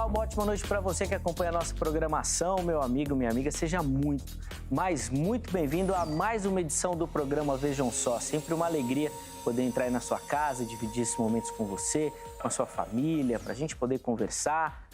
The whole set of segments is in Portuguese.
Olá, uma ótima noite para você que acompanha a nossa programação, meu amigo, minha amiga. Seja muito, mas muito bem-vindo a mais uma edição do programa Vejam Só. Sempre uma alegria poder entrar aí na sua casa, dividir esses momentos com você, com a sua família, para a gente poder conversar,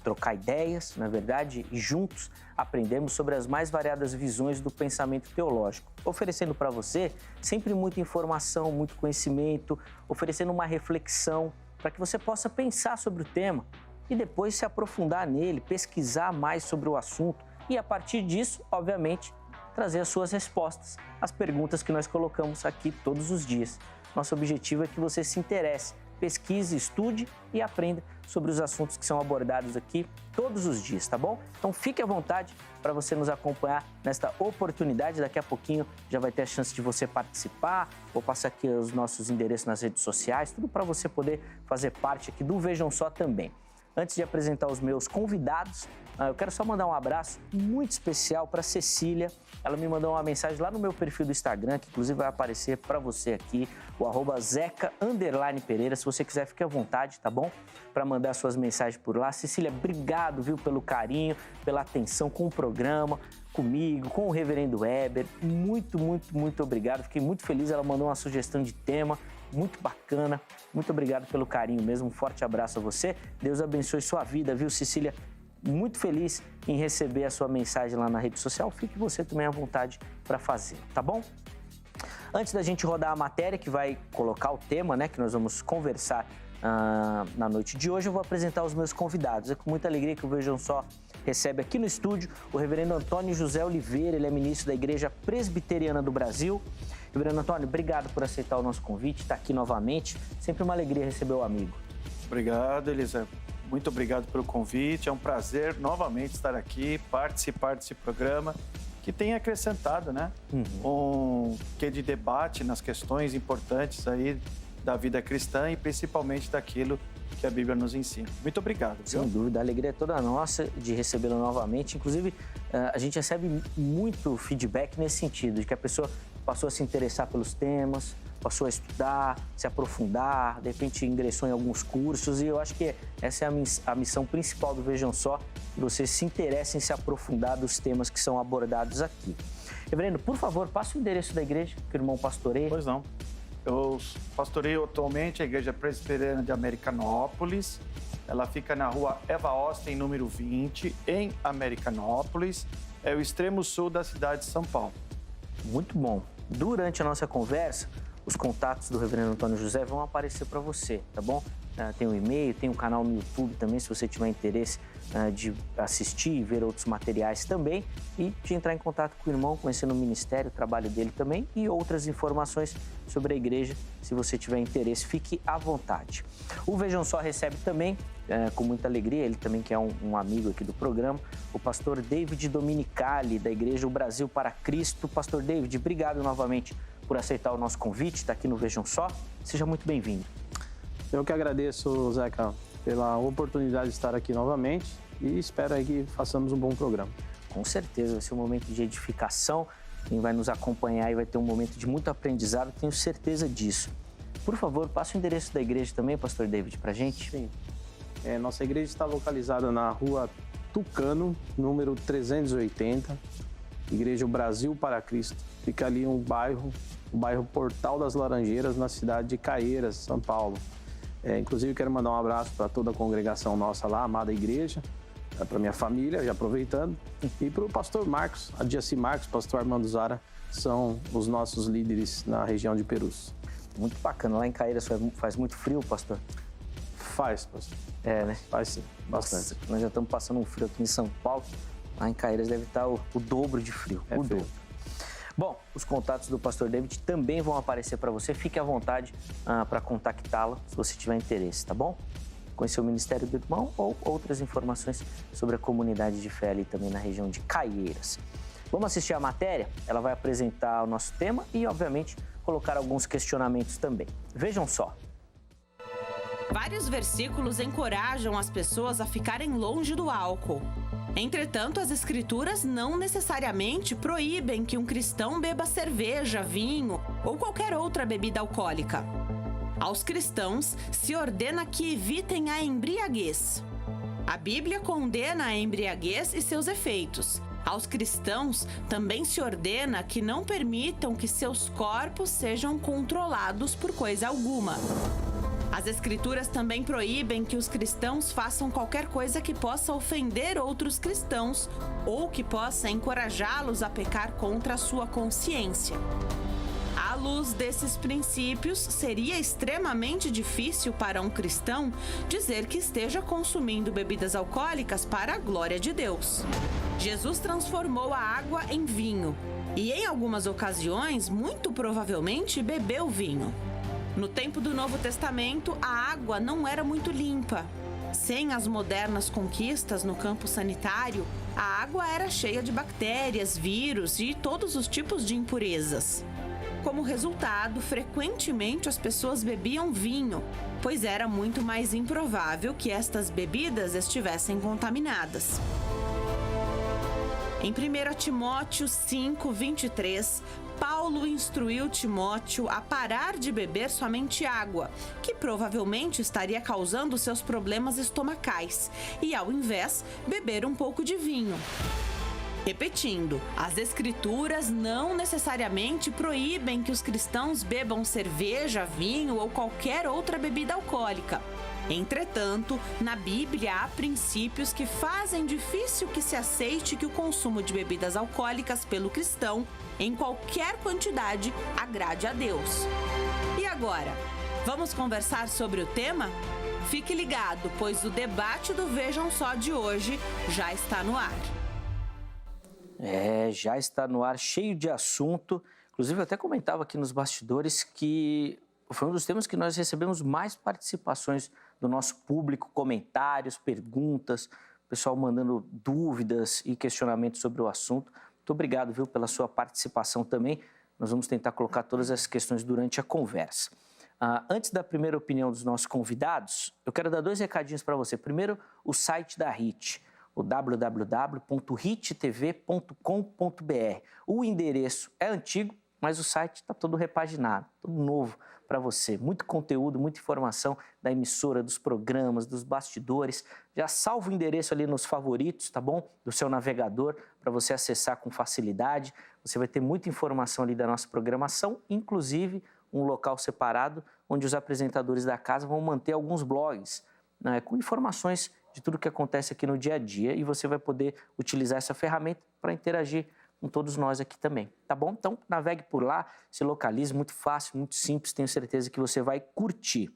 trocar ideias, na verdade, e juntos aprendemos sobre as mais variadas visões do pensamento teológico, oferecendo para você sempre muita informação, muito conhecimento, oferecendo uma reflexão para que você possa pensar sobre o tema e depois se aprofundar nele, pesquisar mais sobre o assunto e, a partir disso, obviamente, trazer as suas respostas às perguntas que nós colocamos aqui todos os dias. Nosso objetivo é que você se interesse, pesquise, estude e aprenda sobre os assuntos que são abordados aqui todos os dias, tá bom? Então fique à vontade para você nos acompanhar nesta oportunidade. Daqui a pouquinho já vai ter a chance de você participar. Vou passar aqui os nossos endereços nas redes sociais, tudo para você poder fazer parte aqui do Vejam Só também. Antes de apresentar os meus convidados, eu quero só mandar um abraço muito especial para Cecília. Ela me mandou uma mensagem lá no meu perfil do Instagram, que inclusive vai aparecer para você aqui, o @zeca_pereira. Se você quiser, fique à vontade, tá bom? Para mandar suas mensagens por lá. Cecília, obrigado, viu, pelo carinho, pela atenção com o programa, comigo, com o Reverendo Weber. Muito, muito, muito obrigado. Fiquei muito feliz. Ela mandou uma sugestão de tema muito bacana. Muito obrigado pelo carinho mesmo. Um forte abraço a você. Deus abençoe sua vida, viu, Cecília? Muito feliz em receber a sua mensagem lá na rede social. Fique você também à vontade para fazer, tá bom? Antes da gente rodar a matéria que vai colocar o tema, né, que nós vamos conversar na noite de hoje, eu vou apresentar os meus convidados. É com muita alegria que o Vejam Só recebe aqui no estúdio o reverendo Antônio José Oliveira. Ele é ministro da Igreja Presbiteriana do Brasil. Reverendo Antônio, obrigado por aceitar o nosso convite, estar aqui novamente. Sempre uma alegria receber o amigo. Obrigado, Elisa. Muito obrigado pelo convite. É um prazer novamente estar aqui, participar desse programa que tem acrescentado, né? Um quê de debate nas questões importantes aí da vida cristã e principalmente daquilo que a Bíblia nos ensina. Muito obrigado. Viu? Sem dúvida, a alegria é toda nossa de recebê-lo novamente. Inclusive, a gente recebe muito feedback nesse sentido, de que a pessoa passou a se interessar pelos temas, passou a estudar, se aprofundar, de repente ingressou em alguns cursos, e eu acho que essa é a missão principal do Vejam Só, que você se interesse em se aprofundar dos temas que são abordados aqui. Reverendo, por favor, passa o endereço da igreja que o irmão pastoreia. Pois não. Eu pastoreio atualmente a Igreja Presbiteriana de Americanópolis. Ela fica na rua Eva Osten, número 20, em Americanópolis. É o extremo sul da cidade de São Paulo. Muito bom. Durante a nossa conversa, os contatos do reverendo Antônio José vão aparecer para você, tá bom? Tem um e-mail, tem um canal no YouTube também, se você tiver interesse de assistir e ver outros materiais também, e de entrar em contato com o irmão, conhecendo o ministério, o trabalho dele também e outras informações sobre a igreja. Se você tiver interesse, fique à vontade. O Vejam Só recebe também, com muita alegria, ele também que é um amigo aqui do programa, o pastor David Dominicali, da Igreja O Brasil para Cristo. Pastor David, obrigado novamente por aceitar o nosso convite, está aqui no Vejam Só. Seja muito bem-vindo. Eu que agradeço, Zeca, pela oportunidade de estar aqui novamente e espero aí que façamos um bom programa. Com certeza, vai ser um momento de edificação. Quem vai nos acompanhar e vai ter um momento de muito aprendizado, tenho certeza disso. Por favor, passa o endereço da igreja também, pastor David, para a gente. Sim. Nossa igreja está localizada na rua Tucano, número 380, Igreja Brasil para Cristo. Fica ali o bairro Portal das Laranjeiras, na cidade de Caieiras, São Paulo. Inclusive, quero mandar um abraço para toda a congregação nossa lá, amada igreja, para minha família, já aproveitando, e para o pastor Marcos, a Diaci Marcos, pastor Armando Zara, são os nossos líderes na região de Perus. Muito bacana. Lá em Caieiras faz muito frio, pastor? Faz, pastor. Né? Faz sim, bastante. Nossa, nós já estamos passando um frio aqui em São Paulo. Lá em Caieiras deve estar o dobro de frio. O dobro. Bom, os contatos do pastor David também vão aparecer para você. Fique à vontade para contactá-lo se você tiver interesse, tá bom? Conhecer o Ministério do Irmão ou outras informações sobre a comunidade de fé ali também na região de Caieiras. Vamos assistir a matéria? Ela vai apresentar o nosso tema e, obviamente, colocar alguns questionamentos também. Vejam só. Vários versículos encorajam as pessoas a ficarem longe do álcool. Entretanto, as escrituras não necessariamente proíbem que um cristão beba cerveja, vinho ou qualquer outra bebida alcoólica. Aos cristãos se ordena que evitem a embriaguez. A Bíblia condena a embriaguez e seus efeitos. Aos cristãos, também se ordena que não permitam que seus corpos sejam controlados por coisa alguma. As Escrituras também proíbem que os cristãos façam qualquer coisa que possa ofender outros cristãos ou que possa encorajá-los a pecar contra a sua consciência. À luz desses princípios, seria extremamente difícil para um cristão dizer que esteja consumindo bebidas alcoólicas para a glória de Deus. Jesus transformou a água em vinho e, em algumas ocasiões, muito provavelmente bebeu vinho. No tempo do Novo Testamento, a água não era muito limpa. Sem as modernas conquistas no campo sanitário, a água era cheia de bactérias, vírus e todos os tipos de impurezas. Como resultado, frequentemente as pessoas bebiam vinho, pois era muito mais improvável que estas bebidas estivessem contaminadas. Em 1 Timóteo 5:23, Paulo instruiu Timóteo a parar de beber somente água, que provavelmente estaria causando seus problemas estomacais, e ao invés, beber um pouco de vinho. Repetindo, as Escrituras não necessariamente proíbem que os cristãos bebam cerveja, vinho ou qualquer outra bebida alcoólica. Entretanto, na Bíblia há princípios que fazem difícil que se aceite que o consumo de bebidas alcoólicas pelo cristão, em qualquer quantidade, agrade a Deus. E agora, vamos conversar sobre o tema? Fique ligado, pois o debate do Vejam Só de hoje já está no ar. Já está no ar, cheio de assunto. Inclusive, eu até comentava aqui nos bastidores que foi um dos temas que nós recebemos mais participações do nosso público, comentários, perguntas, pessoal mandando dúvidas e questionamentos sobre o assunto. Muito obrigado, viu, pela sua participação também. Nós vamos tentar colocar todas essas questões durante a conversa. Antes da primeira opinião dos nossos convidados, eu quero dar 2 recadinhos para você. Primeiro, o site da HIT, o www.hittv.com.br. O endereço é antigo, mas o site está todo repaginado, todo novo para você. Muito conteúdo, muita informação da emissora, dos programas, dos bastidores. Já salva o endereço ali nos favoritos, tá bom? Do seu navegador, para você acessar com facilidade. Você vai ter muita informação ali da nossa programação, inclusive um local separado onde os apresentadores da casa vão manter alguns blogs, né, com informações de tudo que acontece aqui no dia a dia, e você vai poder utilizar essa ferramenta para interagir com todos nós aqui também, tá bom? Então, navegue por lá, se localize, muito fácil, muito simples, tenho certeza que você vai curtir.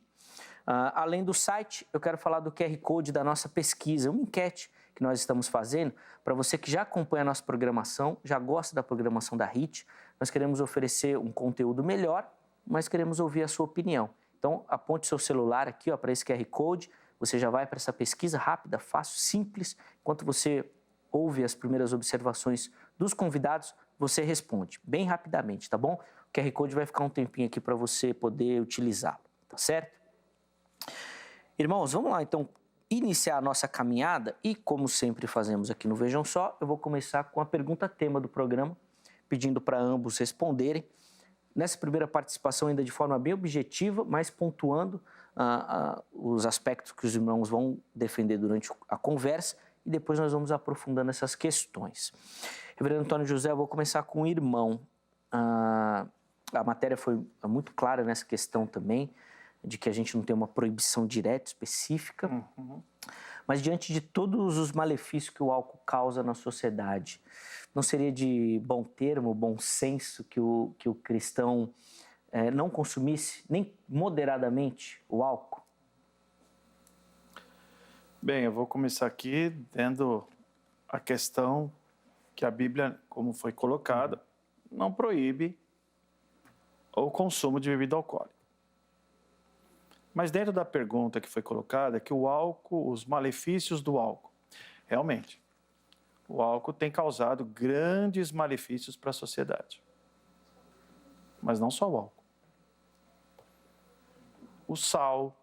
Além do site, eu quero falar do QR Code da nossa pesquisa, uma enquete que nós estamos fazendo, para você que já acompanha a nossa programação, já gosta da programação da HIT, nós queremos oferecer um conteúdo melhor, mas queremos ouvir a sua opinião. Então, aponte seu celular aqui para esse QR Code, você já vai para essa pesquisa rápida, fácil, simples. Enquanto você ouve as primeiras observações dos convidados, você responde bem rapidamente, tá bom? O QR Code vai ficar um tempinho aqui para você poder utilizá-lo, tá certo? Irmãos, vamos lá então iniciar a nossa caminhada e, como sempre fazemos aqui no Vejam Só, eu vou começar com a pergunta tema do programa, pedindo para ambos responderem. Nessa primeira participação, ainda de forma bem objetiva, mas pontuando os aspectos que os irmãos vão defender durante a conversa, e depois nós vamos aprofundando essas questões. Reverendo Antônio José, eu vou começar com o irmão. A matéria foi muito clara nessa questão também, de que a gente não tem uma proibição direta, específica, mas diante de todos os malefícios que o álcool causa na sociedade, não seria de bom termo, bom senso que o cristão não consumisse nem moderadamente o álcool? Bem, eu vou começar aqui dando a questão que a Bíblia, como foi colocada, não proíbe o consumo de bebida alcoólica. Mas dentro da pergunta que foi colocada, é que o álcool, os malefícios do álcool. Realmente, o álcool tem causado grandes malefícios para a sociedade. Mas não só o álcool. O sal,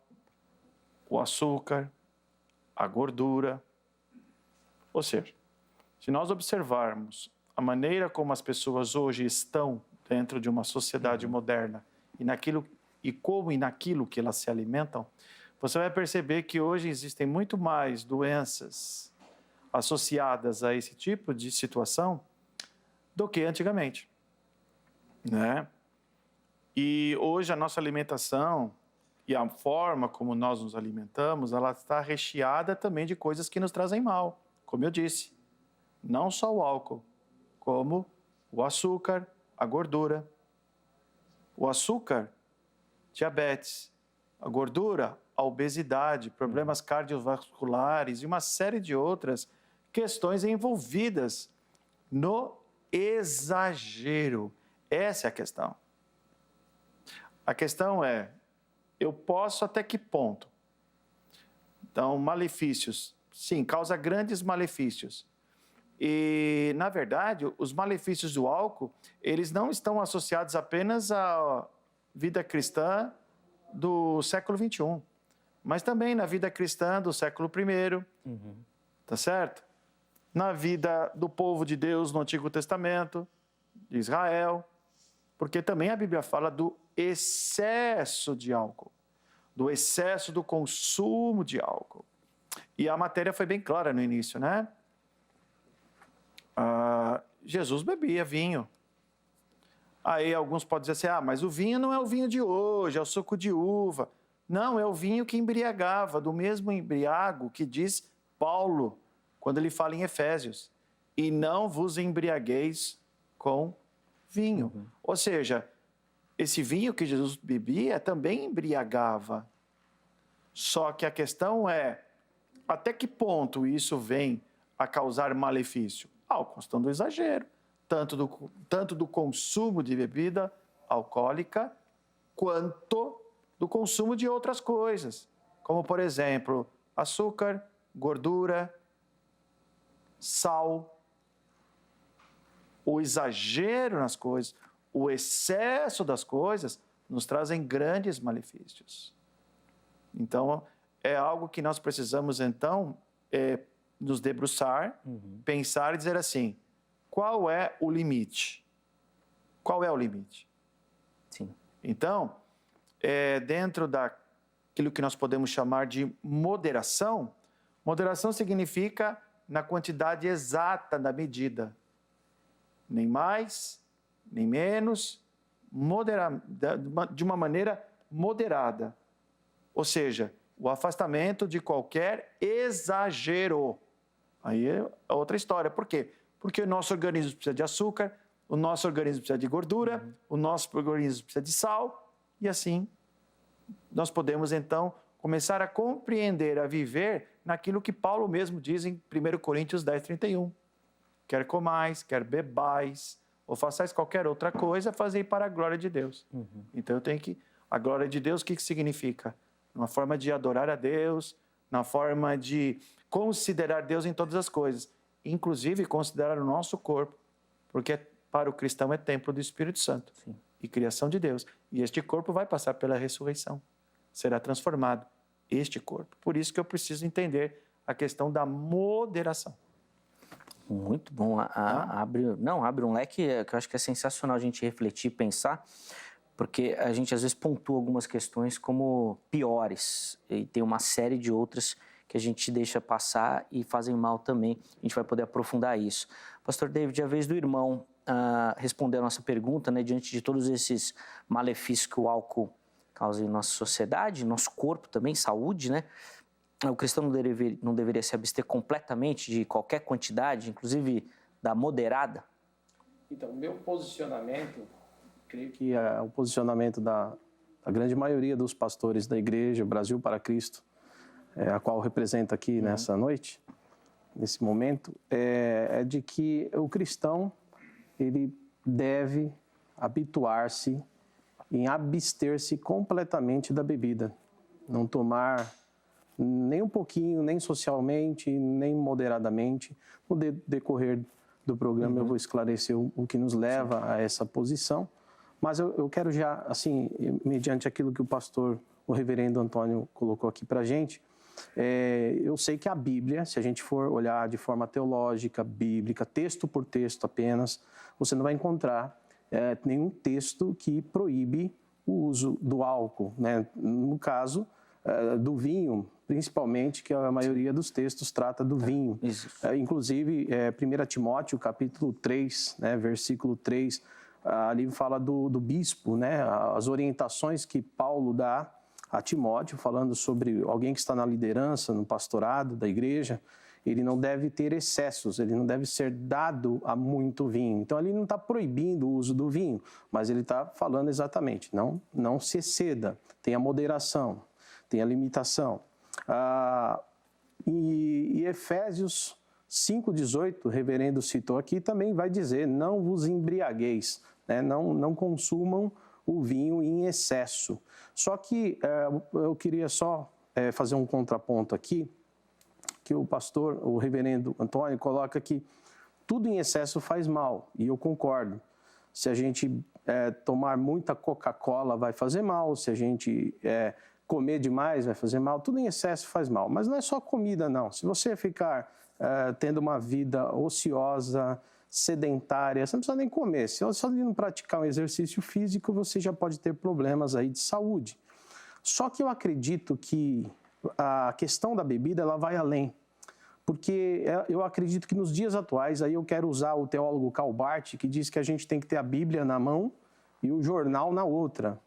o açúcar, a gordura. Ou seja, se nós observarmos a maneira como as pessoas hoje estão dentro de uma sociedade moderna e naquilo que elas se alimentam, você vai perceber que hoje existem muito mais doenças associadas a esse tipo de situação do que antigamente, né? E hoje a nossa alimentação e a forma como nós nos alimentamos, ela está recheada também de coisas que nos trazem mal, como eu disse. Não só o álcool, como o açúcar, a gordura. O açúcar, diabetes. A gordura, a obesidade, problemas cardiovasculares e uma série de outras questões envolvidas no exagero. Essa é a questão. A questão é, eu posso até que ponto? Então, malefícios. Sim, causa grandes malefícios. E, na verdade, os malefícios do álcool, eles não estão associados apenas à vida cristã do século XXI, mas também na vida cristã do século I, tá certo? Na vida do povo de Deus no Antigo Testamento, de Israel, porque também a Bíblia fala do excesso de álcool, do excesso do consumo de álcool. E a matéria foi bem clara no início, né? Jesus bebia vinho. Aí alguns podem dizer assim, mas o vinho não é o vinho de hoje, é o suco de uva. Não, é o vinho que embriagava, do mesmo embriago que diz Paulo, quando ele fala em Efésios. E não vos embriagueis com vinho. Ou seja, esse vinho que Jesus bebia também embriagava. Só que a questão é, até que ponto isso vem a causar malefício? A questão do exagero, tanto do consumo de bebida alcoólica, quanto do consumo de outras coisas, como, por exemplo, açúcar, gordura, sal. O exagero nas coisas, o excesso das coisas, nos trazem grandes malefícios. Então, é algo que nós precisamos, então, nos debruçar, pensar e dizer assim, qual é o limite? Qual é o limite? Sim. Então, dentro daquilo que nós podemos chamar de moderação, moderação significa na quantidade exata da medida. Nem mais, nem menos, de uma maneira moderada. Ou seja, o afastamento de qualquer exagero. Aí é outra história. Por quê? Porque o nosso organismo precisa de açúcar, o nosso organismo precisa de gordura, o nosso organismo precisa de sal, e assim nós podemos, então, começar a compreender, a viver naquilo que Paulo mesmo diz em 1 Coríntios 10, 31. Quer comais, quer bebais, ou façais qualquer outra coisa, fazei para a glória de Deus. Então eu tenho que... A glória de Deus, o que significa? Uma forma de adorar a Deus, na forma de considerar Deus em todas as coisas, inclusive considerar o nosso corpo, porque para o cristão é templo do Espírito Santo. Sim. E criação de Deus. E este corpo vai passar pela ressurreição, será transformado, este corpo. Por isso que eu preciso entender a questão da moderação. Muito bom. Abre um leque que eu acho que é sensacional a gente refletir, pensar, porque a gente às vezes pontua algumas questões como piores e tem uma série de outras que a gente deixa passar e fazem mal também. A gente vai poder aprofundar isso. Pastor David, a vez do irmão responder a nossa pergunta, né, diante de todos esses malefícios que o álcool causa em nossa sociedade, nosso corpo também, saúde, né? O cristão não deveria se abster completamente de qualquer quantidade, inclusive da moderada? Então, o meu posicionamento, creio que é o posicionamento da grande maioria dos pastores da igreja Brasil para Cristo, a qual represento aqui nessa noite, nesse momento, é de que o cristão ele deve habituar-se em abster-se completamente da bebida, não tomar nem um pouquinho, nem socialmente, nem moderadamente. No decorrer do programa eu vou esclarecer o que nos leva a essa posição, mas eu quero já, assim, mediante aquilo que o pastor, o reverendo Antônio colocou aqui para a gente, eu sei que a Bíblia, se a gente for olhar de forma teológica, bíblica, texto por texto apenas, você não vai encontrar nenhum texto que proíbe o uso do álcool, né? No caso, do vinho, principalmente, que a maioria dos textos trata do vinho. Inclusive, 1 Timóteo, capítulo 3, né, versículo 3, ali fala do bispo, né, as orientações que Paulo dá a Timóteo, falando sobre alguém que está na liderança, no pastorado da igreja. Ele não deve ter excessos, ele não deve ser dado a muito vinho. Então, ele não está proibindo o uso do vinho, mas ele está falando exatamente, não se exceda, tenha moderação, tenha limitação. E Efésios 5,18, o reverendo citou aqui, também vai dizer, não vos embriagueis, né? Não consumam o vinho em excesso. Só que eu queria só fazer um contraponto aqui, que o pastor, o reverendo Antônio, coloca que tudo em excesso faz mal, e eu concordo. Se a gente tomar muita Coca-Cola vai fazer mal, se a gente comer demais vai fazer mal, tudo em excesso faz mal. Mas não é só comida, não. Se você ficar tendo uma vida ociosa, sedentária, você não precisa nem comer. Se você não praticar um exercício físico, você já pode ter problemas aí de saúde. Só que eu acredito que a questão da bebida, ela vai além. Porque eu acredito que nos dias atuais, aí eu quero usar o teólogo Karl Barth, que diz que a gente tem que ter a Bíblia na mão e o jornal na outra.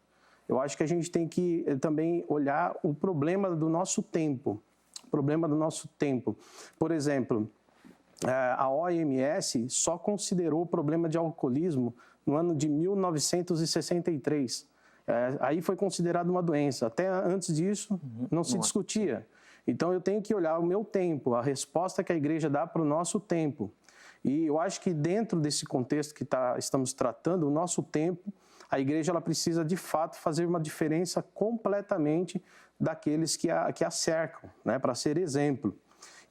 Eu acho que a gente tem que também olhar o problema do nosso tempo. O problema do nosso tempo. Por exemplo, a OMS só considerou o problema de alcoolismo no ano de 1963. Aí foi considerado uma doença. Até antes disso, não se discutia. Então, eu tenho que olhar o meu tempo, a resposta que a igreja dá para o nosso tempo. E eu acho que dentro desse contexto que estamos tratando, o nosso tempo, a igreja ela precisa, de fato, fazer uma diferença completamente daqueles que a cercam, né, para ser exemplo.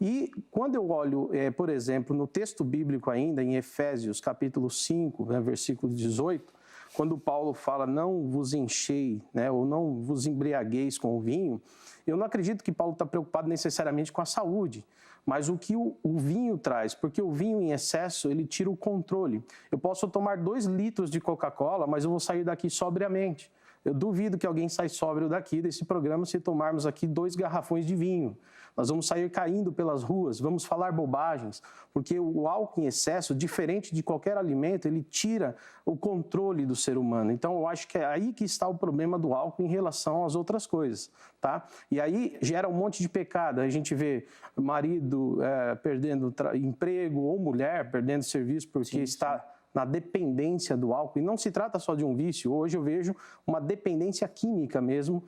E quando eu olho, por exemplo, no texto bíblico ainda, em Efésios, capítulo 5, né, versículo 18, quando Paulo fala, não vos enchei, né, ou não vos embriagueis com o vinho, eu não acredito que Paulo está preocupado necessariamente com a saúde, mas o que o vinho traz, porque o vinho em excesso, ele tira o controle. Eu posso tomar 2 litros de Coca-Cola, mas eu vou sair daqui sobriamente. Eu duvido que alguém saia sóbrio daqui desse programa se tomarmos aqui 2 garrafões de vinho. Nós vamos sair caindo pelas ruas, vamos falar bobagens, porque o álcool em excesso, diferente de qualquer alimento, ele tira o controle do ser humano. Então, eu acho que é aí que está o problema do álcool em relação às outras coisas, tá? E aí gera um monte de pecado. A gente vê marido perdendo emprego ou mulher perdendo serviço porque está na dependência do álcool. E não se trata só de um vício. Hoje eu vejo uma dependência química mesmo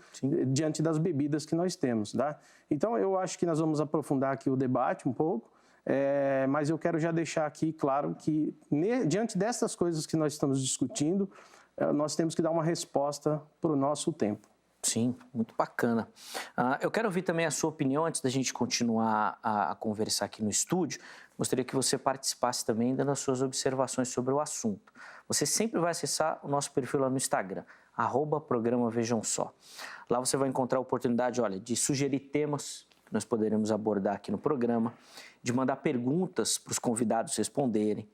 diante das bebidas que nós temos, tá? Então, eu acho que nós vamos aprofundar aqui o debate um pouco, mas eu quero já deixar aqui claro que, diante dessas coisas que nós estamos discutindo, nós temos que dar uma resposta para o nosso tempo. Sim, muito bacana. Eu quero ouvir também a sua opinião antes da gente continuar a conversar aqui no estúdio. Gostaria que você participasse também dando as suas observações sobre o assunto. Você sempre vai acessar o nosso perfil lá no Instagram, @programa Vejam Só. Lá você vai encontrar a oportunidade, olha, de sugerir temas que nós poderemos abordar aqui no programa, de mandar perguntas para os convidados responderem,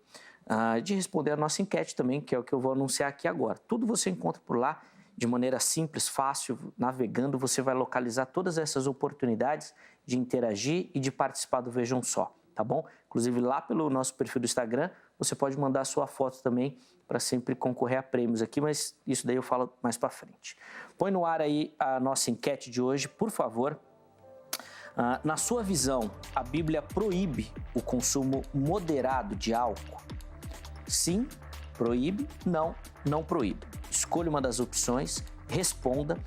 de responder a nossa enquete também, que é o que eu vou anunciar aqui agora. Tudo você encontra por lá, de maneira simples, fácil, navegando, você vai localizar todas essas oportunidades de interagir e de participar do Vejam Só, tá bom? Inclusive lá pelo nosso perfil do Instagram, você pode mandar a sua foto também para sempre concorrer a prêmios aqui, mas isso daí eu falo mais para frente. Põe no ar aí a nossa enquete de hoje, por favor. Na sua visão, a Bíblia proíbe o consumo moderado de álcool? Sim, proíbe. Não, não proíbe. Escolha uma das opções, responda.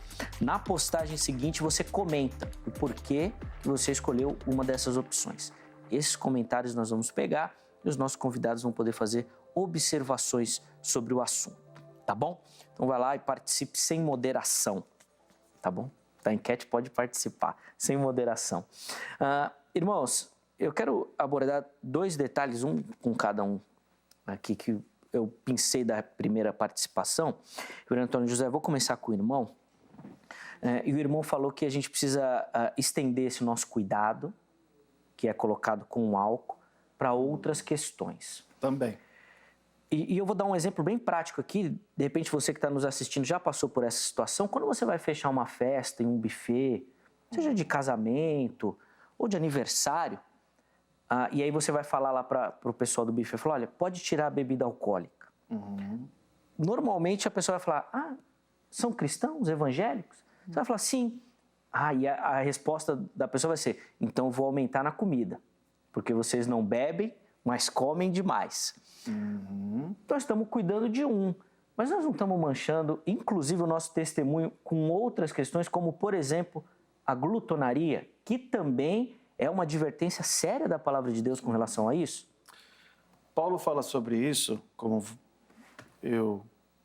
Na postagem seguinte, você comenta o porquê que você escolheu uma dessas opções. Esses comentários nós vamos pegar e os nossos convidados vão poder fazer observações sobre o assunto, tá bom? Então vai lá e participe sem moderação, tá bom? Da enquete pode participar, sem moderação. Irmãos, eu quero abordar 2 detalhes, um com cada um aqui que eu pensei da primeira participação. O Antônio José, vou começar com o irmão. E o irmão falou que a gente precisa estender esse nosso cuidado, que é colocado com o álcool, para outras questões. Também. E eu vou dar um exemplo bem prático aqui. De repente, você que está nos assistindo já passou por essa situação. Quando você vai fechar uma festa em um buffet, seja de casamento ou de aniversário, e aí você vai falar lá para o pessoal do buffet, falar, olha, pode tirar a bebida alcoólica. Normalmente a pessoa vai falar, são cristãos, evangélicos? Você vai falar, sim. E a resposta da pessoa vai ser, então eu vou aumentar na comida, porque vocês não bebem, mas comem demais. Nós estamos cuidando de mas nós não estamos manchando, inclusive, o nosso testemunho com outras questões, como, por exemplo, a glutonaria, que também é uma advertência séria da palavra de Deus com relação a isso? Paulo fala sobre isso, como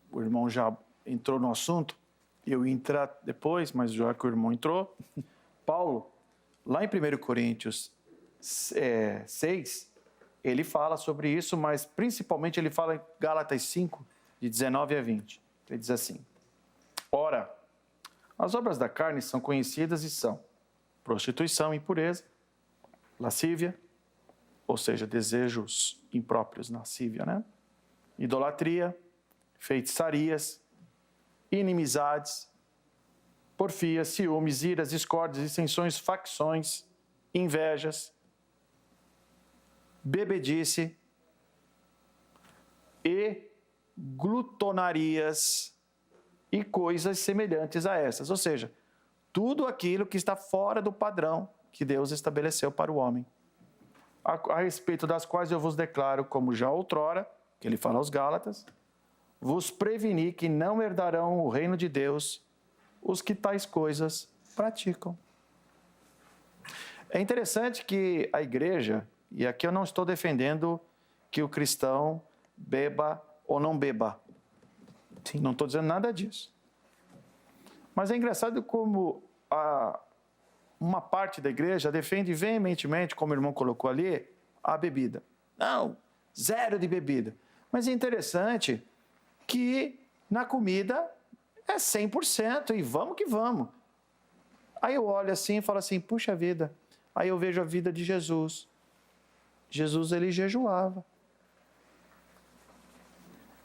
o irmão já entrou no assunto, eu ia entrar depois, mas já que o irmão entrou, Paulo, lá em 1 Coríntios 6, ele fala sobre isso, mas principalmente ele fala em Gálatas 5, de 19 a 20. Ele diz assim, ora, as obras da carne são conhecidas e são prostituição, impureza, lascívia, ou seja, desejos impróprios, lascívia, né? Idolatria, feitiçarias, inimizades, porfias, ciúmes, iras, discórdias, dissensões, facções, invejas, bebedice e glutonarias e coisas semelhantes a essas. Ou seja, tudo aquilo que está fora do padrão que Deus estabeleceu para o homem. A respeito das quais eu vos declaro, como já outrora, que ele fala aos Gálatas, vos preveni que não herdarão o reino de Deus os que tais coisas praticam. É interessante que a igreja, e aqui eu não estou defendendo que o cristão beba ou não beba. Sim. Não estou dizendo nada disso. Mas é engraçado como uma parte da igreja defende veementemente, como o irmão colocou ali, a bebida. Não, zero de bebida. Mas é interessante que na comida é 100% e vamos que vamos. Aí eu olho assim e falo assim, puxa vida. Aí eu vejo a vida de Jesus. Jesus, ele jejuava.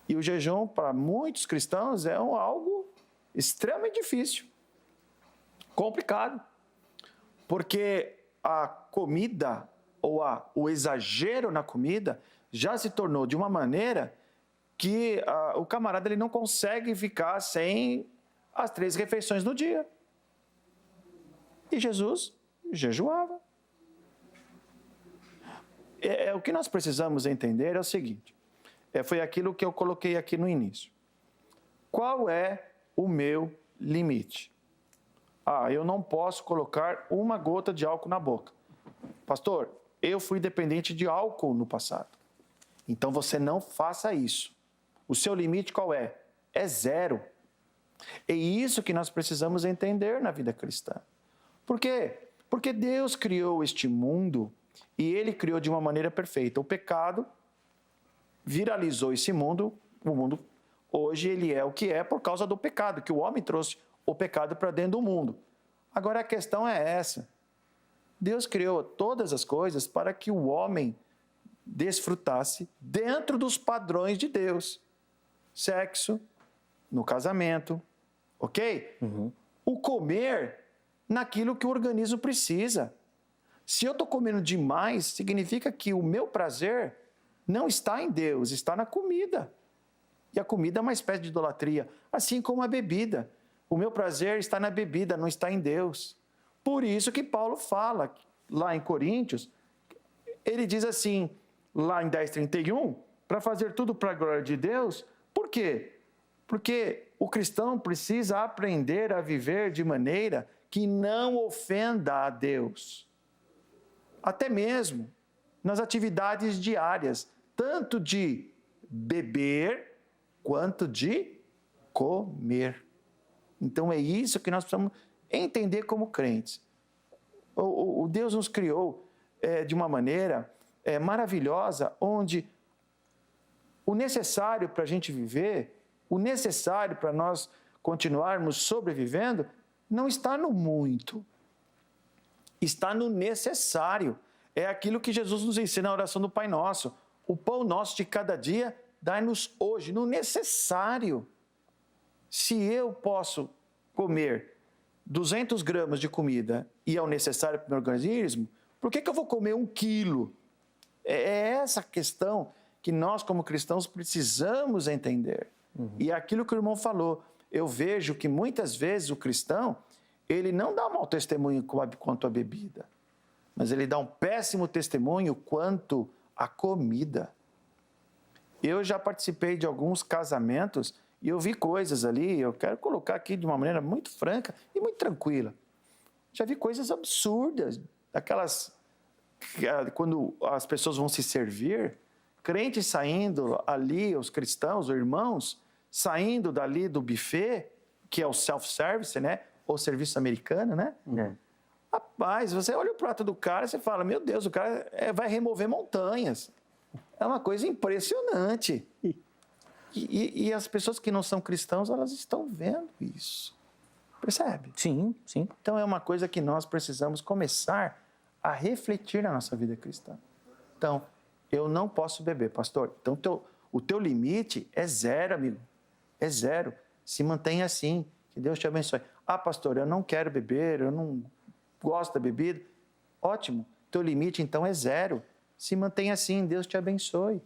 E o jejum, para muitos cristãos, é algo extremamente difícil, complicado. Porque a comida, ou o exagero na comida, já se tornou de uma maneira que o camarada ele não consegue ficar sem as 3 refeições no dia. E Jesus jejuava. O que nós precisamos entender é o seguinte, foi aquilo que eu coloquei aqui no início. Qual é o meu limite? Eu não posso colocar uma gota de álcool na boca. Pastor, eu fui dependente de álcool no passado. Então você não faça isso. O seu limite qual é? É 0. É isso que nós precisamos entender na vida cristã. Por quê? Porque Deus criou este mundo e Ele criou de uma maneira perfeita. O pecado viralizou esse mundo. O mundo hoje ele é o que é por causa do pecado, que o homem trouxe o pecado para dentro do mundo. Agora a questão é essa. Deus criou todas as coisas para que o homem desfrutasse dentro dos padrões de Deus. Sexo, no casamento, ok? O comer naquilo que o organismo precisa. Se eu estou comendo demais, significa que o meu prazer não está em Deus, está na comida. E a comida é uma espécie de idolatria, assim como a bebida. O meu prazer está na bebida, não está em Deus. Por isso que Paulo fala, lá em Coríntios, ele diz assim, lá em 10:31, para fazer tudo para a glória de Deus. Por quê? Porque o cristão precisa aprender a viver de maneira que não ofenda a Deus. Até mesmo nas atividades diárias, tanto de beber quanto de comer. Então é isso que nós precisamos entender como crentes. O Deus nos criou de uma maneira maravilhosa, onde o necessário para a gente viver, o necessário para nós continuarmos sobrevivendo, não está no muito, está no necessário. É aquilo que Jesus nos ensina na oração do Pai Nosso. O pão nosso de cada dia, dai-nos hoje, no necessário. Se eu posso comer 200 gramas de comida e é o necessário para o meu organismo, por que eu vou comer 1 quilo? É essa questão que nós, como cristãos, precisamos entender. E é aquilo que o irmão falou, eu vejo que muitas vezes o cristão, ele não dá mau testemunho quanto à bebida, mas ele dá um péssimo testemunho quanto à comida. Eu já participei de alguns casamentos e eu vi coisas ali, eu quero colocar aqui de uma maneira muito franca e muito tranquila. Já vi coisas absurdas, aquelas, quando as pessoas vão se servir, crentes saindo ali, os cristãos, os irmãos, saindo dali do buffet, que é o self-service, né? Ou serviço americano, né? Rapaz, você olha o prato do cara e você fala, meu Deus, o cara vai remover montanhas. É uma coisa impressionante. E as pessoas que não são cristãos, elas estão vendo isso. Percebe? Sim, sim. Então é uma coisa que nós precisamos começar a refletir na nossa vida cristã. Então, eu não posso beber, pastor. Então, o teu limite é 0, amigo. É 0. Se mantenha assim. Que Deus te abençoe. Ah, pastor, eu não quero beber, eu não gosto da bebida. Ótimo. Teu limite, então, é 0. Se mantenha assim, Deus te abençoe.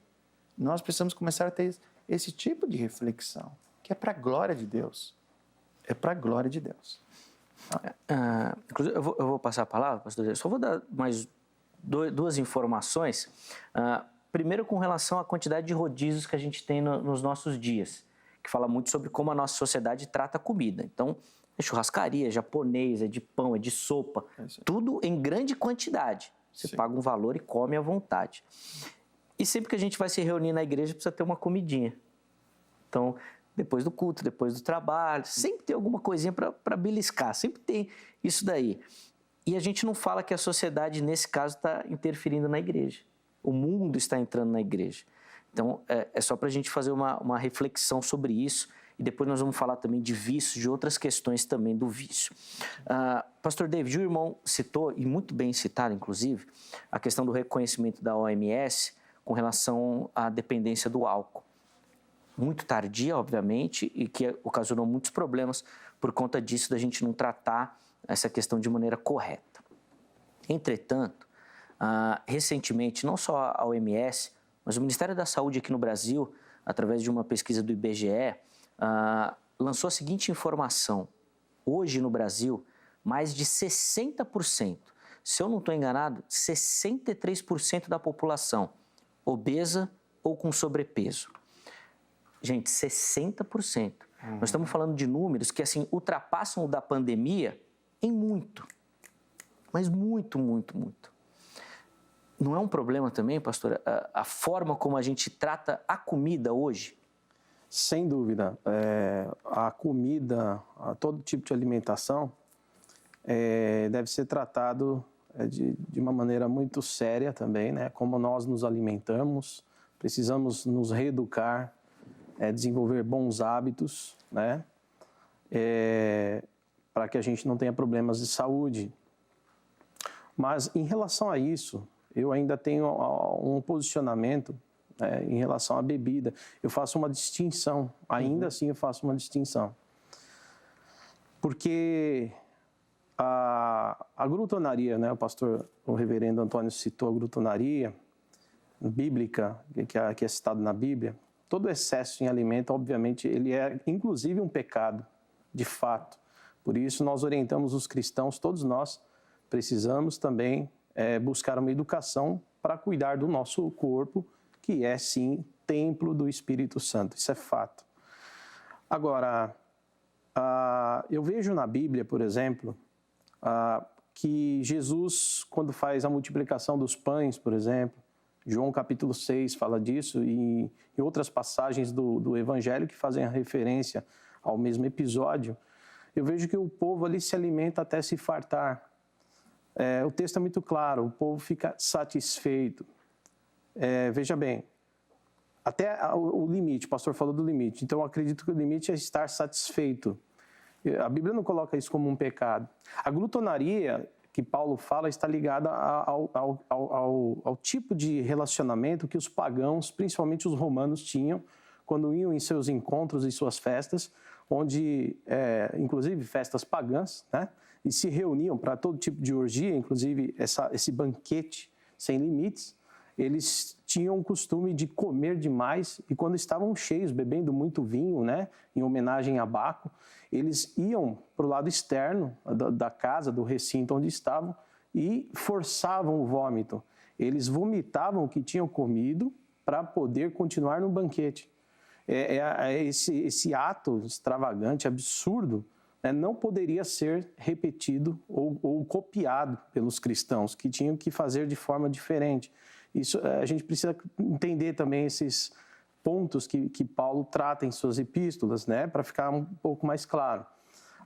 Nós precisamos começar a ter esse tipo de reflexão, que é para a glória de Deus. É para a glória de Deus. Inclusive, eu vou passar a palavra, pastor. Eu só vou dar mais 2 informações. Primeiro, com relação à quantidade de rodízios que a gente tem nos nossos dias, que fala muito sobre como a nossa sociedade trata a comida. Então, é churrascaria, é japonês, é de pão, é de sopa, tudo em grande quantidade. Você paga um valor e come à vontade. E sempre que a gente vai se reunir na igreja, precisa ter uma comidinha. Então, depois do culto, depois do trabalho, sempre tem alguma coisinha para beliscar, sempre tem isso daí. E a gente não fala que a sociedade, nesse caso, está interferindo na igreja. O mundo está entrando na igreja. Então, é só para a gente fazer uma reflexão sobre isso. E depois nós vamos falar também de vício, de outras questões também do vício. Pastor David, o irmão citou, e muito bem citado, inclusive, a questão do reconhecimento da OMS com relação à dependência do álcool. Muito tardia, obviamente, e que ocasionou muitos problemas por conta disso, da gente não tratar essa questão de maneira correta. Entretanto, recentemente, não só a OMS, mas o Ministério da Saúde aqui no Brasil, através de uma pesquisa do IBGE, lançou a seguinte informação. Hoje no Brasil, mais de 60%, se eu não estou enganado, 63% da população obesa ou com sobrepeso. Gente, 60%. Nós estamos falando de números que, assim, ultrapassam o da pandemia em muito. Mas muito, muito, muito. Não é um problema também, pastor, a forma como a gente trata a comida hoje? Sem dúvida. A comida, todo tipo de alimentação, deve ser tratado de uma maneira muito séria também, né? Como nós nos alimentamos, precisamos nos reeducar, desenvolver bons hábitos, né? Para que a gente não tenha problemas de saúde. Mas em relação a isso, eu ainda tenho um posicionamento em relação à bebida. Eu faço uma distinção, ainda assim eu faço uma distinção. Porque a glutonaria, né? O reverendo Antônio citou a glutonaria bíblica, que é citado na Bíblia. Todo excesso em alimento, obviamente, ele é inclusive um pecado, de fato. Por isso, nós orientamos os cristãos, todos nós precisamos também buscar uma educação para cuidar do nosso corpo, que é, sim, templo do Espírito Santo. Isso é fato. Agora, eu vejo na Bíblia, por exemplo, que Jesus, quando faz a multiplicação dos pães, por exemplo, João capítulo 6 fala disso, e em outras passagens do Evangelho que fazem a referência ao mesmo episódio, eu vejo que o povo ali se alimenta até se fartar. O texto é muito claro, o povo fica satisfeito. Veja bem, até o limite, o pastor falou do limite, então eu acredito que o limite é estar satisfeito. A Bíblia não coloca isso como um pecado. A glutonaria que Paulo fala está ligada ao tipo de relacionamento que os pagãos, principalmente os romanos, tinham quando iam em seus encontros e suas festas, onde, inclusive festas pagãs, né? E se reuniam para todo tipo de orgia, inclusive esse banquete sem limites. Eles tinham o costume de comer demais e quando estavam cheios, bebendo muito vinho, né, em homenagem a Baco, eles iam para o lado externo da casa, do recinto onde estavam e forçavam o vômito. Eles vomitavam o que tinham comido para poder continuar no banquete. Esse ato extravagante, absurdo, né, não poderia ser repetido ou copiado pelos cristãos, que tinham que fazer de forma diferente. Isso, a gente precisa entender também esses pontos que Paulo trata em suas epístolas, né, para ficar um pouco mais claro.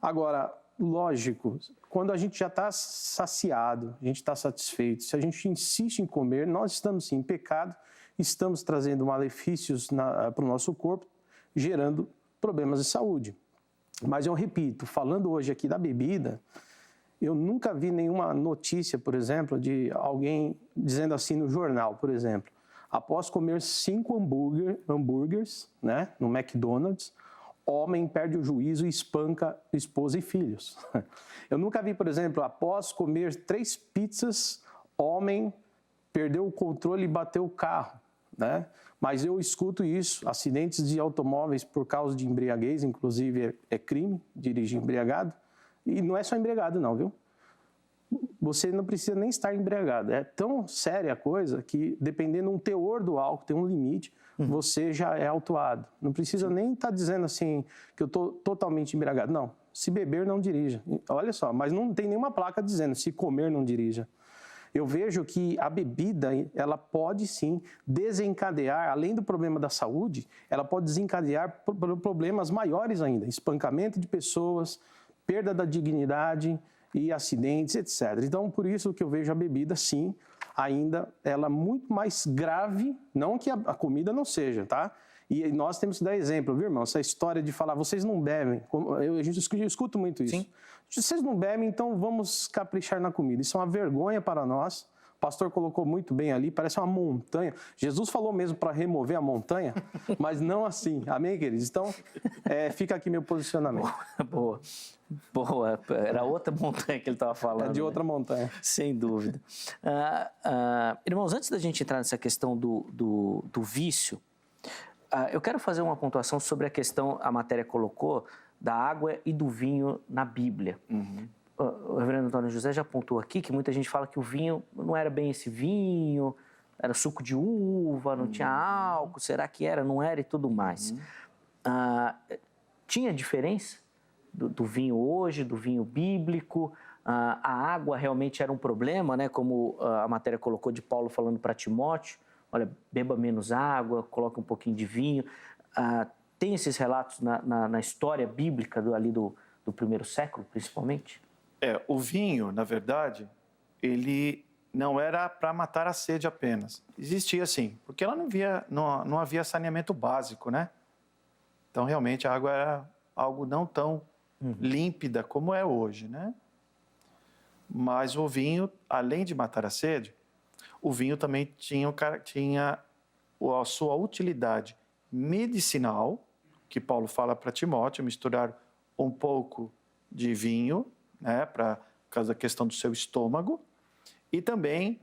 Agora, lógico, quando a gente já está saciado, a gente está satisfeito, se a gente insiste em comer, nós estamos sim em pecado, estamos trazendo malefícios para o nosso corpo, gerando problemas de saúde. Mas eu repito, falando hoje aqui da bebida, eu nunca vi nenhuma notícia, por exemplo, de alguém dizendo assim no jornal, por exemplo, após comer 5 hambúrgueres, né, no McDonald's, homem perde o juízo e espanca esposa e filhos. Eu nunca vi, por exemplo, após comer 3 pizzas, homem perdeu o controle e bateu o carro, né? Mas eu escuto isso, acidentes de automóveis por causa de embriaguez, inclusive é crime dirigir embriagado. E não é só embriagado não, viu? Você não precisa nem estar embriagado. É tão séria a coisa que, dependendo do teor do álcool, tem um limite, você já é autuado. Não precisa nem estar dizendo assim que eu estou totalmente embriagado. Não, se beber, não dirija. Olha só, mas não tem nenhuma placa dizendo se comer, não dirija. Eu vejo que a bebida, ela pode sim desencadear, além do problema da saúde, ela pode desencadear problemas maiores ainda, espancamento de pessoas, perda da dignidade e acidentes, etc. Então, por isso que eu vejo a bebida, sim, ainda ela muito mais grave, não que a comida não seja, tá? E nós temos que dar exemplo, viu, irmão? Essa história de falar, vocês não bebem, a gente escuta muito isso. Sim. Vocês não bebem, então vamos caprichar na comida. Isso é uma vergonha para nós. O pastor colocou muito bem ali, parece uma montanha. Jesus falou mesmo para remover a montanha, mas não assim. Amém, queridos? Então, fica aqui meu posicionamento. Boa. Boa. Era outra montanha que ele estava falando. É de outra montanha. Sem dúvida. Irmãos, antes da gente entrar nessa questão do vício, eu quero fazer uma pontuação sobre a questão, a matéria colocou, da água e do vinho na Bíblia. O reverendo Antônio José já apontou aqui que muita gente fala que o vinho não era bem esse vinho, era suco de uva, não tinha álcool, será que era, não era e tudo mais. Tinha diferença do vinho hoje, do vinho bíblico? A água realmente era um problema, né? Como a matéria colocou de Paulo falando para Timóteo, olha, beba menos água, coloque um pouquinho de vinho. Tem esses relatos na história bíblica do primeiro século, principalmente? O vinho, na verdade, ele não era para matar a sede apenas. Existia sim, porque lá não havia saneamento básico, né? Então, realmente, a água era algo não tão límpida como é hoje, né? Mas o vinho, além de matar a sede, o vinho também tinha a sua utilidade medicinal, que Paulo fala para Timóteo, misturar um pouco de vinho, né, por causa da questão do seu estômago. E também,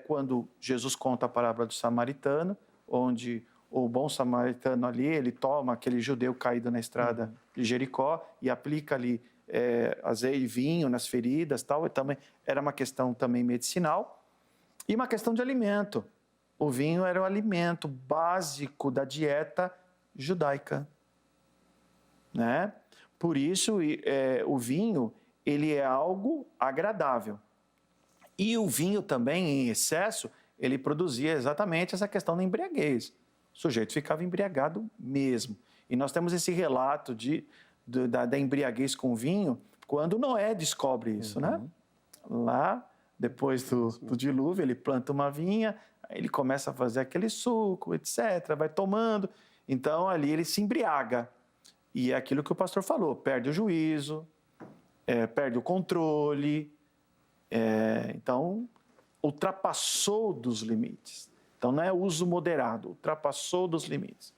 quando Jesus conta a parábola do samaritano, onde o bom samaritano ali, ele toma aquele judeu caído na estrada de Jericó e aplica ali azeite e vinho nas feridas, tal, e também era uma questão também medicinal e uma questão de alimento. O vinho era o alimento básico da dieta judaica, né? Por isso, o vinho, ele é algo agradável. E o vinho também, em excesso, ele produzia exatamente essa questão da embriaguez. O sujeito ficava embriagado mesmo. E nós temos esse relato da embriaguez com vinho, quando Noé descobre isso, né? Lá, depois do dilúvio, ele planta uma vinha, ele começa a fazer aquele suco, etc., vai tomando. Então, ali ele se embriaga. E é aquilo que o pastor falou, perde o juízo, perde o controle. Então, ultrapassou dos limites. Então, não é uso moderado, ultrapassou dos limites.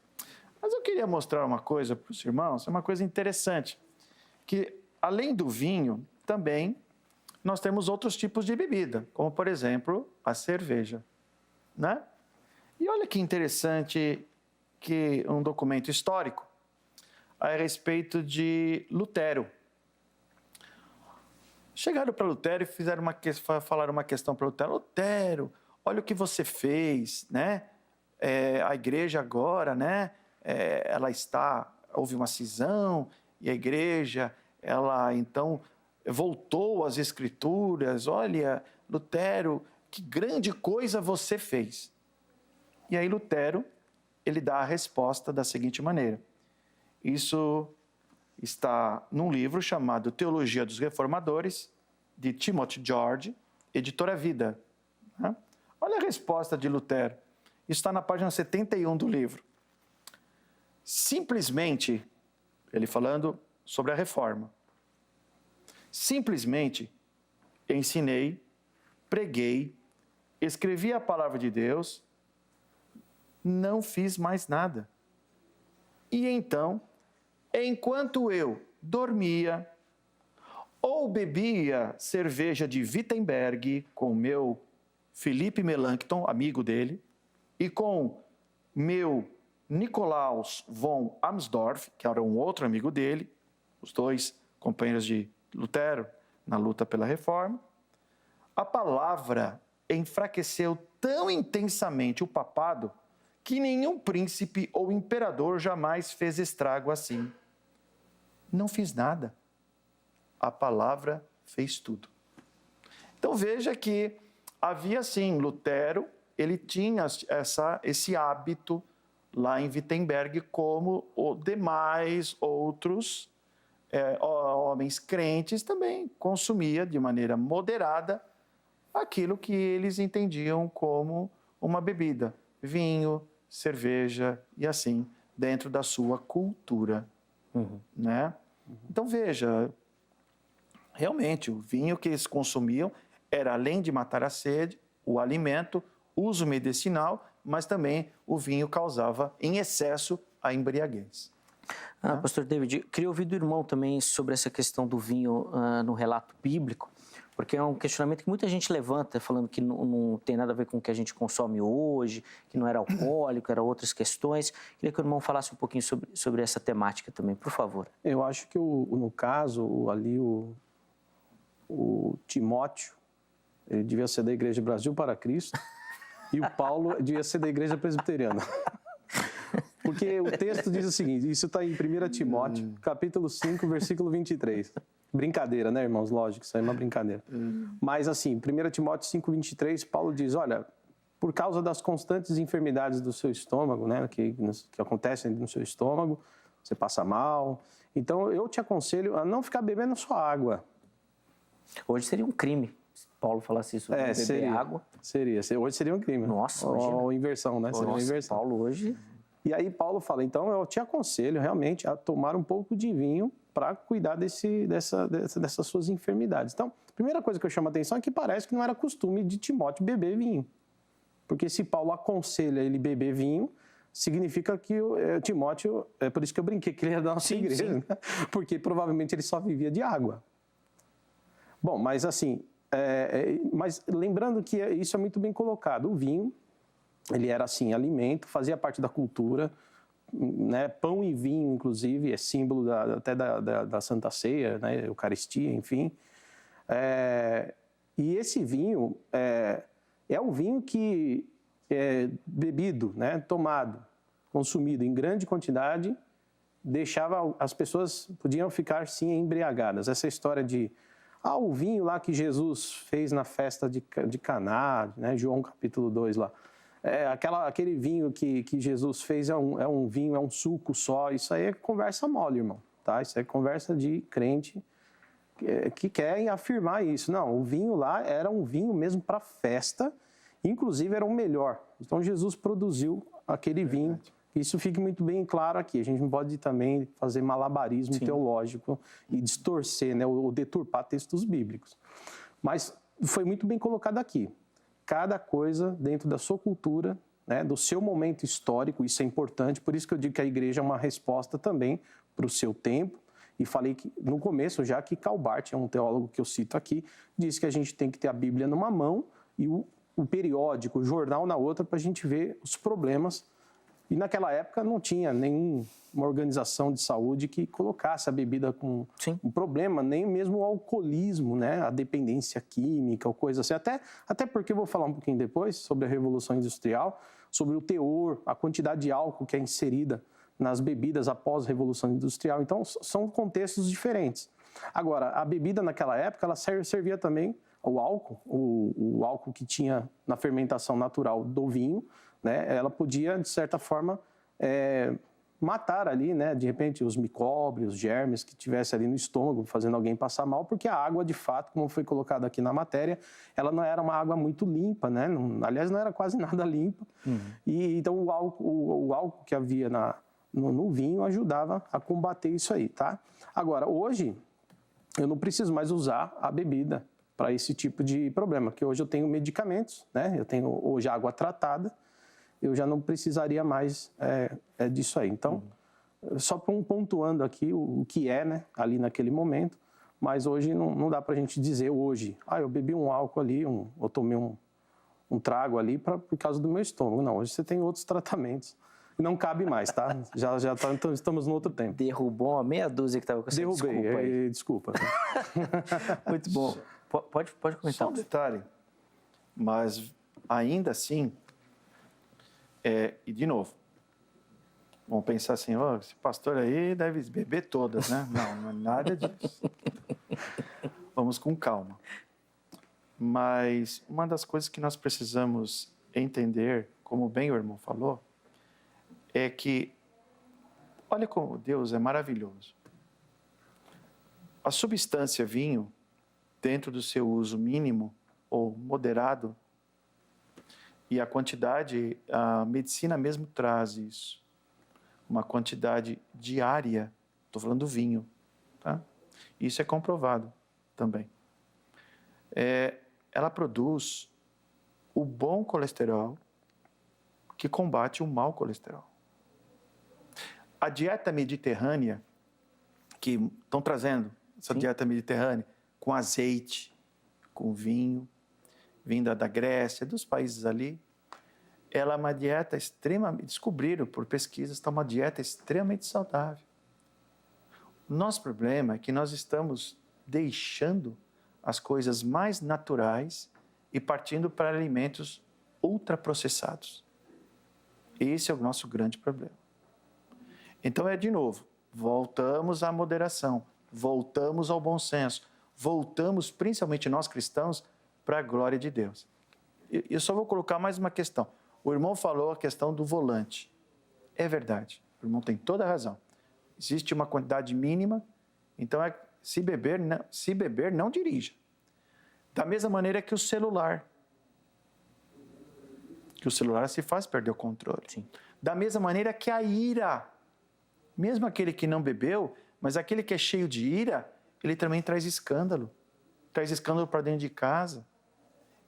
Mas eu queria mostrar uma coisa para os irmãos, uma coisa interessante, que além do vinho, também nós temos outros tipos de bebida, como, por exemplo, a cerveja, né? E olha que interessante que um documento histórico a respeito de Lutero. Chegaram para Lutero e falaram uma questão para Lutero. Lutero, olha o que você fez, né? A igreja agora, né? Houve uma cisão e a igreja, ela então voltou às escrituras. Olha, Lutero, que grande coisa você fez. E aí Lutero, ele dá a resposta da seguinte maneira. Isso está num livro chamado Teologia dos Reformadores, de Timothy George, editora Vida. Olha a resposta de Lutero. Isso está na página 71 do livro. Simplesmente, ele falando sobre a reforma, simplesmente ensinei, preguei, escrevi a palavra de Deus, não fiz mais nada. E então, enquanto eu dormia ou bebia cerveja de Wittenberg com meu Philippe Melanchthon, amigo dele, e com meu Nikolaus von Amsdorff, que era um outro amigo dele, os dois companheiros de Lutero na luta pela reforma, a palavra enfraqueceu tão intensamente o papado que nenhum príncipe ou imperador jamais fez estrago assim. Não fiz nada. A palavra fez tudo. Então veja que havia sim, Lutero, ele tinha esse hábito lá em Wittenberg, como os demais outros homens crentes também consumia de maneira moderada aquilo que eles entendiam como uma bebida, vinho, cerveja e assim, dentro da sua cultura, né? Então veja, realmente o vinho que eles consumiam era, além de matar a sede, o alimento, uso medicinal, mas também o vinho causava em excesso a embriaguez. Pastor David, queria ouvir do irmão também sobre essa questão do vinho no relato bíblico, porque é um questionamento que muita gente levanta, falando que não tem nada a ver com o que a gente consome hoje, que não era alcoólico, eram outras questões. Queria que o irmão falasse um pouquinho sobre essa temática também, por favor. Eu acho que, no caso, ali o Timóteo, ele devia ser da Igreja Brasil para Cristo, e o Paulo devia ser da Igreja Presbiteriana. Porque o texto diz o seguinte, isso está em 1 Timóteo, capítulo 5, versículo 23. Brincadeira, né, irmãos? Lógico, isso aí é uma brincadeira. Mas, assim, 1 Timóteo 5, 23, Paulo diz, olha, por causa das constantes enfermidades do seu estômago, né, que acontecem no seu estômago, você passa mal. Então, eu te aconselho a não ficar bebendo só água. Hoje seria um crime se Paulo falasse isso, beber seria, água. Seria. Hoje seria um crime. Nossa, ou inversão, né? Seria uma inversão. Paulo hoje... E aí Paulo fala, então eu te aconselho realmente a tomar um pouco de vinho para cuidar dessas suas enfermidades. Então, a primeira coisa que eu chamo a atenção é que parece que não era costume de Timóteo beber vinho. Porque se Paulo aconselha ele beber vinho, significa que Timóteo, é por isso que eu brinquei que ele era da nossa igreja, né? Porque provavelmente ele só vivia de água. Bom, mas assim, mas lembrando que isso é muito bem colocado, o vinho, ele era, assim, alimento, fazia parte da cultura, né? Pão e vinho, inclusive, é símbolo até da Santa Ceia, né? Eucaristia, enfim. E esse vinho é um vinho que é bebido, né? Tomado, consumido em grande quantidade, as pessoas podiam ficar, sim, embriagadas. Essa história de... o vinho lá que Jesus fez na festa de Caná, né? João capítulo 2 lá. Aquele vinho que Jesus fez é um vinho, é um suco só. Isso aí é conversa mole, irmão. Tá? Isso é conversa de crente que querem afirmar isso. Não, o vinho lá era um vinho mesmo para festa, inclusive era o melhor. Então Jesus produziu aquele vinho. Isso fica muito bem claro aqui. A gente não pode também fazer malabarismo teológico e distorcer, né, ou deturpar textos bíblicos. Mas foi muito bem colocado aqui. Cada coisa dentro da sua cultura né, do seu momento histórico, isso é importante, por isso que eu digo que a igreja é uma resposta também para o seu tempo. E falei que, no começo já que Karl Barth, é um teólogo que eu cito aqui, disse que a gente tem que ter a Bíblia numa mão e o periódico, o jornal na outra, para a gente ver os problemas. E naquela época não tinha nenhuma organização de saúde que colocasse a bebida com um problema, nem mesmo o alcoolismo, né? A dependência química ou coisa assim. Até porque eu vou falar um pouquinho depois sobre a Revolução Industrial, sobre o teor, a quantidade de álcool que é inserida nas bebidas após a Revolução Industrial. Então, são contextos diferentes. Agora, a bebida naquela época, ela servia também o álcool, o álcool que tinha na fermentação natural do vinho, né? Ela podia, de certa forma, matar ali, né? De repente, os micróbios, os germes que tivesse ali no estômago, fazendo alguém passar mal, porque a água, de fato, como foi colocado aqui na matéria, ela não era uma água muito limpa, né? Aliás, não era quase nada limpa. E então, o álcool que havia no vinho ajudava a combater isso aí, tá? Agora, hoje, eu não preciso mais usar a bebida para esse tipo de problema, porque hoje eu tenho medicamentos, né? Eu tenho hoje água tratada, eu já não precisaria mais disso aí. Então, só pontuando aqui o que é, né? Ali naquele momento, mas hoje não dá para a gente dizer hoje, eu bebi um álcool ali, eu tomei um trago ali por causa do meu estômago. Não, hoje você tem outros tratamentos. Não cabe mais, tá? Então estamos no outro tempo. Derrubou uma meia dúzia que estava com essa desculpa aí. Desculpa. Muito bom. Pode comentar. Só um detalhe, mas ainda assim, e de novo, vamos pensar assim, esse pastor aí deve beber todas, né? Não é nada disso. Vamos com calma. Mas uma das coisas que nós precisamos entender, como bem o irmão falou, é que, olha como Deus é maravilhoso. A substância vinho, dentro do seu uso mínimo ou moderado, e a quantidade, a medicina mesmo traz isso, uma quantidade diária, estou falando do vinho, tá? Isso é comprovado também. Ela produz o bom colesterol que combate o mau colesterol. A dieta mediterrânea, que estão trazendo essa dieta mediterrânea, com azeite, com vinho, vinda da Grécia, dos países ali, ela é uma dieta extremamente, descobriram por pesquisas, está uma dieta extremamente saudável. O nosso problema é que nós estamos deixando as coisas mais naturais e partindo para alimentos ultraprocessados. Esse é o nosso grande problema. Então, de novo, voltamos à moderação, voltamos ao bom senso, voltamos, principalmente nós cristãos, para a glória de Deus. Eu só vou colocar mais uma questão. O irmão falou a questão do volante. É verdade, o irmão tem toda a razão. Existe uma quantidade mínima, então se beber, não dirija. Da mesma maneira que o celular. Que o celular se faz perder o controle. Sim. Da mesma maneira que a ira. Mesmo aquele que não bebeu, mas aquele que é cheio de ira, ele também traz escândalo. Traz escândalo para dentro de casa.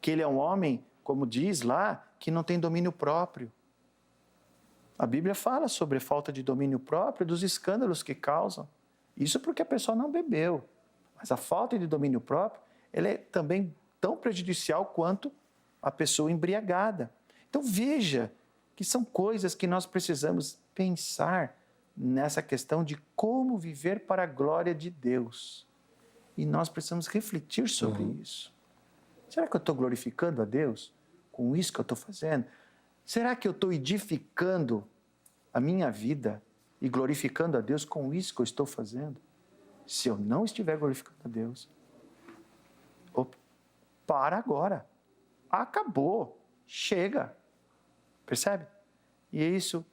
Que ele é um homem, como diz lá, que não tem domínio próprio. A Bíblia fala sobre a falta de domínio próprio, dos escândalos que causam. Isso porque a pessoa não bebeu. Mas a falta de domínio próprio, ela é também tão prejudicial quanto a pessoa embriagada. Então veja que são coisas que nós precisamos pensar nessa questão de como viver para a glória de Deus. E nós precisamos refletir sobre isso. Será que eu estou glorificando a Deus com isso que eu estou fazendo? Será que eu estou edificando a minha vida e glorificando a Deus com isso que eu estou fazendo? Se eu não estiver glorificando a Deus, para agora. Acabou. Chega. Percebe? E isso,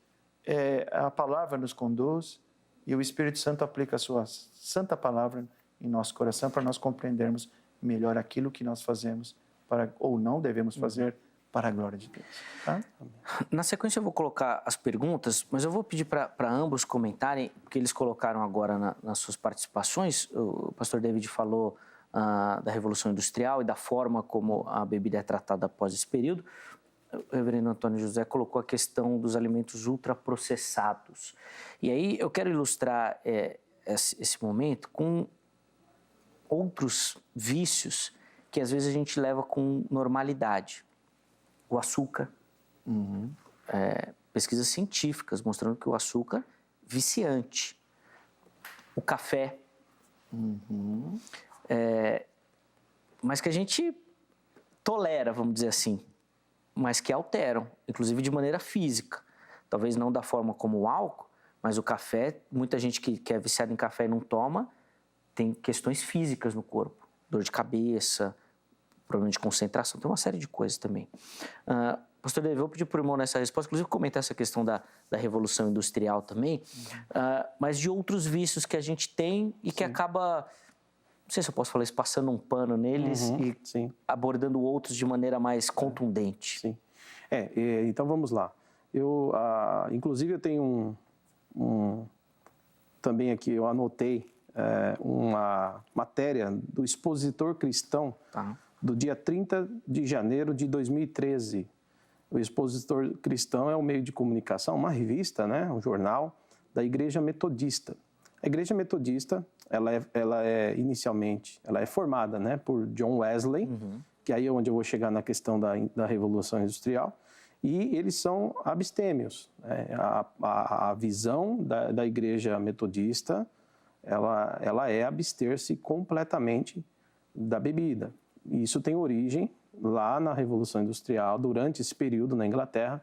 a palavra nos conduz e o Espírito Santo aplica a sua santa palavra em nosso coração para nós compreendermos melhor aquilo que nós fazemos ou não devemos fazer para a glória de Deus. Tá? Na sequência eu vou colocar as perguntas, mas eu vou pedir para ambos comentarem, porque eles colocaram agora nas suas participações. O pastor David falou da Revolução Industrial e da forma como a bebida é tratada após esse período. o reverendo Antônio José colocou a questão dos alimentos ultraprocessados. E aí eu quero ilustrar esse momento com outros vícios que às vezes a gente leva com normalidade. O açúcar. Pesquisas científicas mostrando que o açúcar é viciante. O café. Mas que a gente tolera, vamos dizer assim, mas que alteram, inclusive de maneira física. Talvez não da forma como o álcool, mas o café, muita gente que é viciada em café e não toma, tem questões físicas no corpo. Dor de cabeça, problema de concentração, tem uma série de coisas também. Pastor David, eu vou pedir para o irmão nessa resposta, inclusive comentar essa questão da Revolução Industrial também, mas de outros vícios que a gente tem e que acaba, não sei se eu posso falar isso, passando um pano neles e abordando outros de maneira mais contundente. Sim. Então vamos lá. Inclusive eu tenho também aqui, eu anotei uma matéria do Expositor Cristão, do dia 30 de janeiro de 2013. O Expositor Cristão é um meio de comunicação, uma revista, né, um jornal da Igreja Metodista. A Igreja Metodista, ela é formada, né, por John Wesley, que aí é onde eu vou chegar na questão da Revolução Industrial, e eles são abstêmios. A visão da Igreja Metodista, ela é abster-se completamente da bebida. E isso tem origem lá na Revolução Industrial, durante esse período na Inglaterra,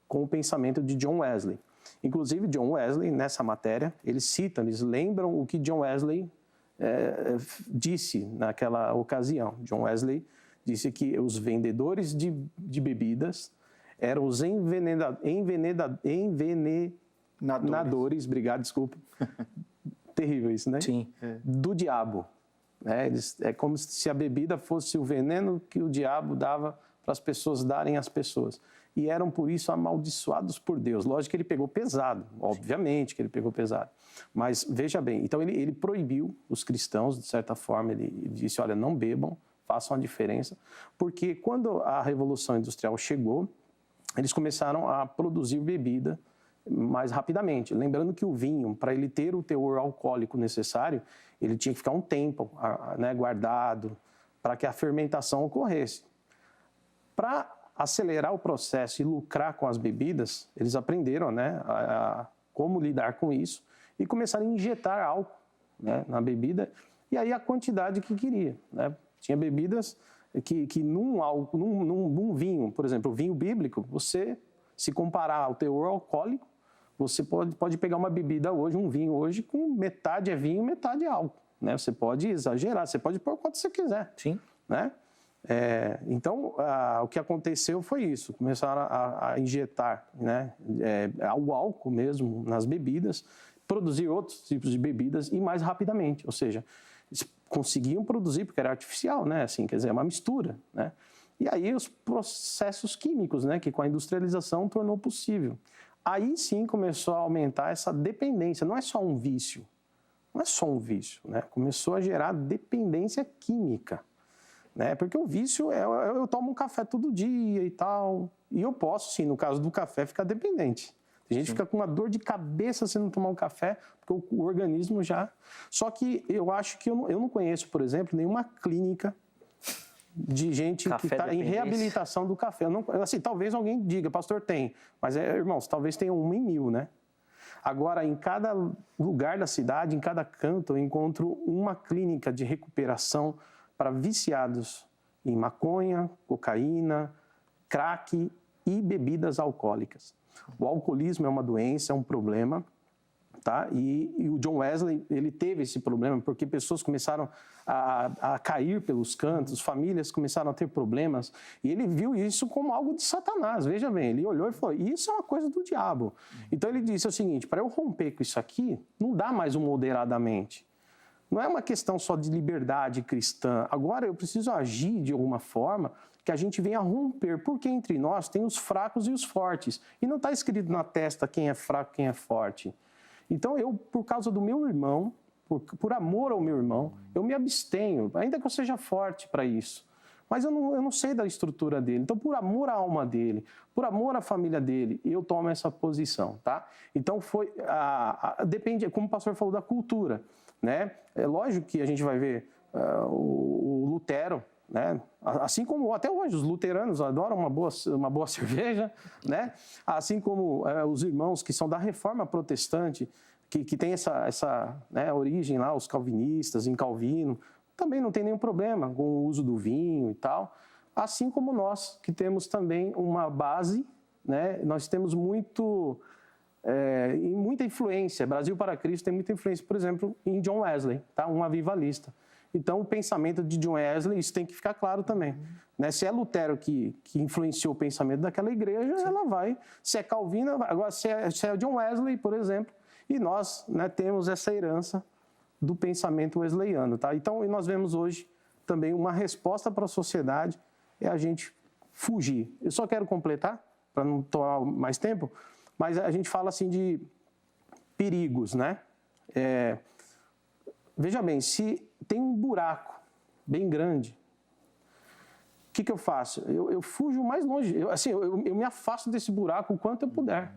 com o pensamento de John Wesley. Inclusive, John Wesley, nessa matéria, eles lembram o que John Wesley disse naquela ocasião. John Wesley disse que os vendedores de bebidas eram os envenenadores, obrigado, desculpa, terrível isso, né? Sim. Do diabo. É como se a bebida fosse o veneno que o diabo dava para as pessoas darem às pessoas. E eram, por isso, amaldiçoados por Deus. Lógico que ele pegou pesado, obviamente que ele pegou pesado. Mas, veja bem, então ele proibiu os cristãos, de certa forma, ele disse, olha, não bebam, façam a diferença. Porque quando a Revolução Industrial chegou, eles começaram a produzir bebida mais rapidamente. Lembrando que o vinho, para ele ter o teor alcoólico necessário, ele tinha que ficar um tempo, né, guardado, para que a fermentação ocorresse. Para acelerar o processo e lucrar com as bebidas, eles aprenderam, né, como lidar com isso e começaram a injetar álcool, né, na bebida, e aí a quantidade que queria, né? Tinha bebidas que num vinho, por exemplo, o vinho bíblico, você, se comparar ao teor alcoólico, você pode pegar uma bebida hoje, um vinho hoje, com metade é vinho, metade é álcool, né? Você pode exagerar, você pode pôr quanto você quiser. Sim. Né? Então, o que aconteceu foi isso. Começaram a injetar, né, o álcool mesmo nas bebidas, produzir outros tipos de bebidas e mais rapidamente. Ou seja, eles conseguiam produzir, porque era artificial, né? Assim, quer dizer, é uma mistura, né? E aí os processos químicos, né, que com a industrialização tornou possível. Aí sim começou a aumentar essa dependência. Não é só um vício, né? Começou a gerar dependência química, né? Porque o vício eu tomo um café todo dia e tal, e eu posso, sim, no caso do café, ficar dependente. Tem gente que fica com uma dor de cabeça se não tomar um café, porque o organismo já... Só que eu acho que eu não conheço, por exemplo, nenhuma clínica de gente que está em reabilitação do café. Assim, talvez alguém diga, pastor, tem. Mas, irmãos, talvez tenha 1 em 1000, né? Agora, em cada lugar da cidade, em cada canto, eu encontro uma clínica de recuperação para viciados em maconha, cocaína, crack e bebidas alcoólicas. O alcoolismo é uma doença, é um problema, tá? E o John Wesley, ele teve esse problema porque pessoas começaram a cair pelos cantos, famílias começaram a ter problemas, e ele viu isso como algo de Satanás. Veja bem, ele olhou e falou, isso é uma coisa do diabo. Então ele disse o seguinte, para eu romper com isso aqui, não dá mais um moderadamente. Não é uma questão só de liberdade cristã. Agora eu preciso agir de alguma forma que a gente venha romper, porque entre nós tem os fracos e os fortes. E não está escrito na testa quem é fraco e quem é forte. Então eu, por causa do meu irmão, por amor ao meu irmão, eu me abstenho, ainda que eu seja forte para isso. mas eu não sei da estrutura dele. Então, por amor à alma dele, por amor à família dele, eu tomo essa posição, tá? Então, depende, como o pastor falou, da cultura, né? É lógico que a gente vai ver o Lutero, né? Assim como até hoje os luteranos adoram uma boa cerveja, né? Assim como os irmãos que são da Reforma Protestante, que tem essa né, origem lá, os calvinistas, em Calvino, também não tem nenhum problema com o uso do vinho e tal. Assim como nós, que temos também uma base, né? Nós temos muita influência. Brasil para Cristo tem muita influência, por exemplo, em John Wesley, tá? Um avivalista. Então, o pensamento de John Wesley, isso tem que ficar claro também. Né? Se é Lutero que influenciou o pensamento daquela igreja, sim, ela vai. Se é Calvino, agora se é John Wesley, por exemplo, e nós, né, temos essa herança do pensamento wesleyano. Tá? Então, e nós vemos hoje também uma resposta para a sociedade é a gente fugir. Eu só quero completar, para não tomar mais tempo, mas a gente fala assim de perigos, né? Veja bem, se tem um buraco bem grande, o que eu faço? Eu fujo mais longe, eu me afasto desse buraco o quanto eu puder.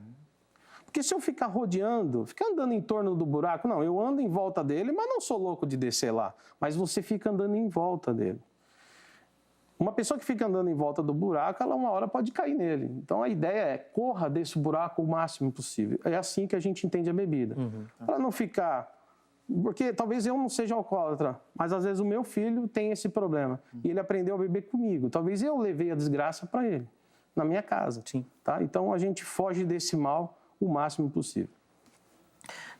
Porque se eu ficar rodeando, ficar andando em torno do buraco, não, eu ando em volta dele, mas não sou louco de descer lá. Mas você fica andando em volta dele. Uma pessoa que fica andando em volta do buraco, ela uma hora pode cair nele. Então a ideia é, corra desse buraco o máximo possível. É assim que a gente entende a bebida. Para não ficar... Porque talvez eu não seja alcoólatra, mas às vezes o meu filho tem esse problema. E ele aprendeu a beber comigo. Talvez eu levei a desgraça para ele, na minha casa. Sim. Tá? Então a gente foge desse mal o máximo possível.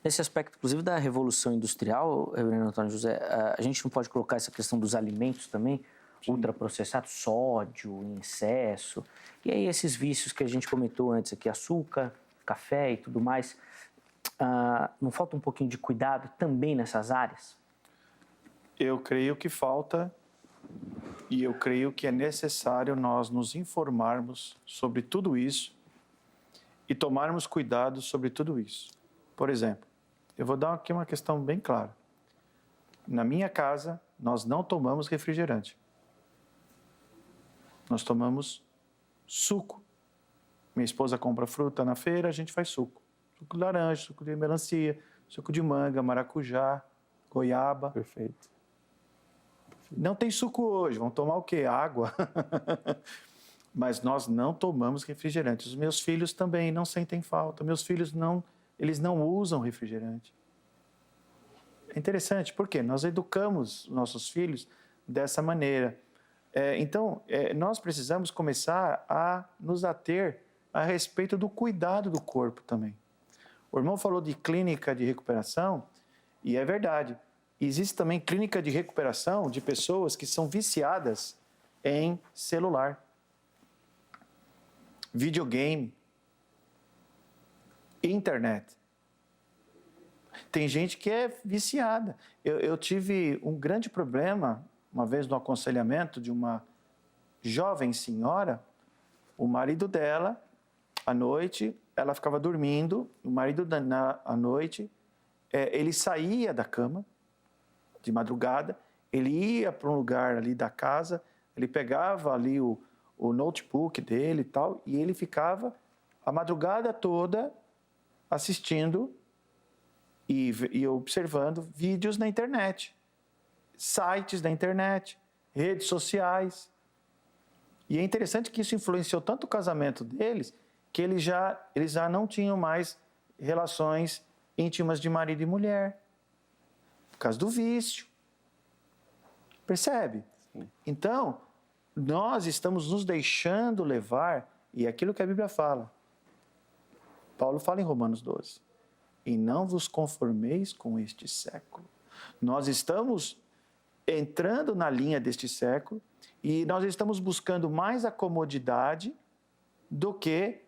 Nesse aspecto, inclusive, da Revolução Industrial, Reverendo Antônio José, a gente não pode colocar essa questão dos alimentos também, sim, ultraprocessados, sódio, em excesso, e aí esses vícios que a gente comentou antes aqui, açúcar, café e tudo mais, não falta um pouquinho de cuidado também nessas áreas? Eu creio que falta e eu creio que é necessário nós nos informarmos sobre tudo isso e tomarmos cuidado sobre tudo isso. Por exemplo, eu vou dar aqui uma questão bem clara. Na minha casa, nós não tomamos refrigerante. Nós tomamos suco. Minha esposa compra fruta na feira, a gente faz suco. Suco de laranja, suco de melancia, suco de manga, maracujá, goiaba. Perfeito. Não tem suco hoje, vão tomar o quê? Água. Mas nós não tomamos refrigerante. Os meus filhos também não sentem falta. Meus filhos eles não usam refrigerante. É interessante, porque nós educamos nossos filhos dessa maneira. Então, nós precisamos começar a nos ater a respeito do cuidado do corpo também. O irmão falou de clínica de recuperação, e é verdade. Existe também clínica de recuperação de pessoas que são viciadas em celular, videogame, internet. Tem gente que é viciada. Eu tive um grande problema, uma vez no aconselhamento de uma jovem senhora, o marido dela, à noite, ela ficava dormindo, o marido, à noite, ele saía da cama, de madrugada, ele ia para um lugar ali da casa, ele pegava ali o notebook dele e tal, e ele ficava a madrugada toda assistindo e observando vídeos na internet, sites da internet, redes sociais. E é interessante que isso influenciou tanto o casamento deles, que eles já não tinham mais relações íntimas de marido e mulher, por causa do vício. Percebe? Sim. Então, nós estamos nos deixando levar, e é aquilo que a Bíblia fala. Paulo fala em Romanos 12. E não vos conformeis com este século. Nós estamos entrando na linha deste século e nós estamos buscando mais a comodidade do que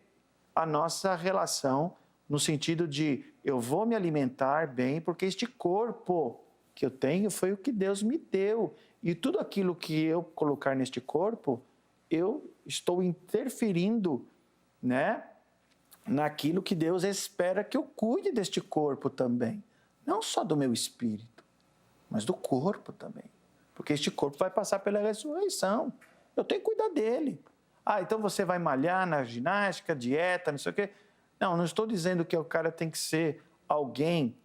a nossa relação no sentido de eu vou me alimentar bem porque este corpo que eu tenho foi o que Deus me deu. E tudo aquilo que eu colocar neste corpo, eu estou interferindo, né, naquilo que Deus espera que eu cuide deste corpo também. Não só do meu espírito, mas do corpo também. Porque este corpo vai passar pela ressurreição. Eu tenho que cuidar dele. Ah, então você vai malhar na ginástica, dieta, não sei o quê. Não estou dizendo que o cara tem que ser alguém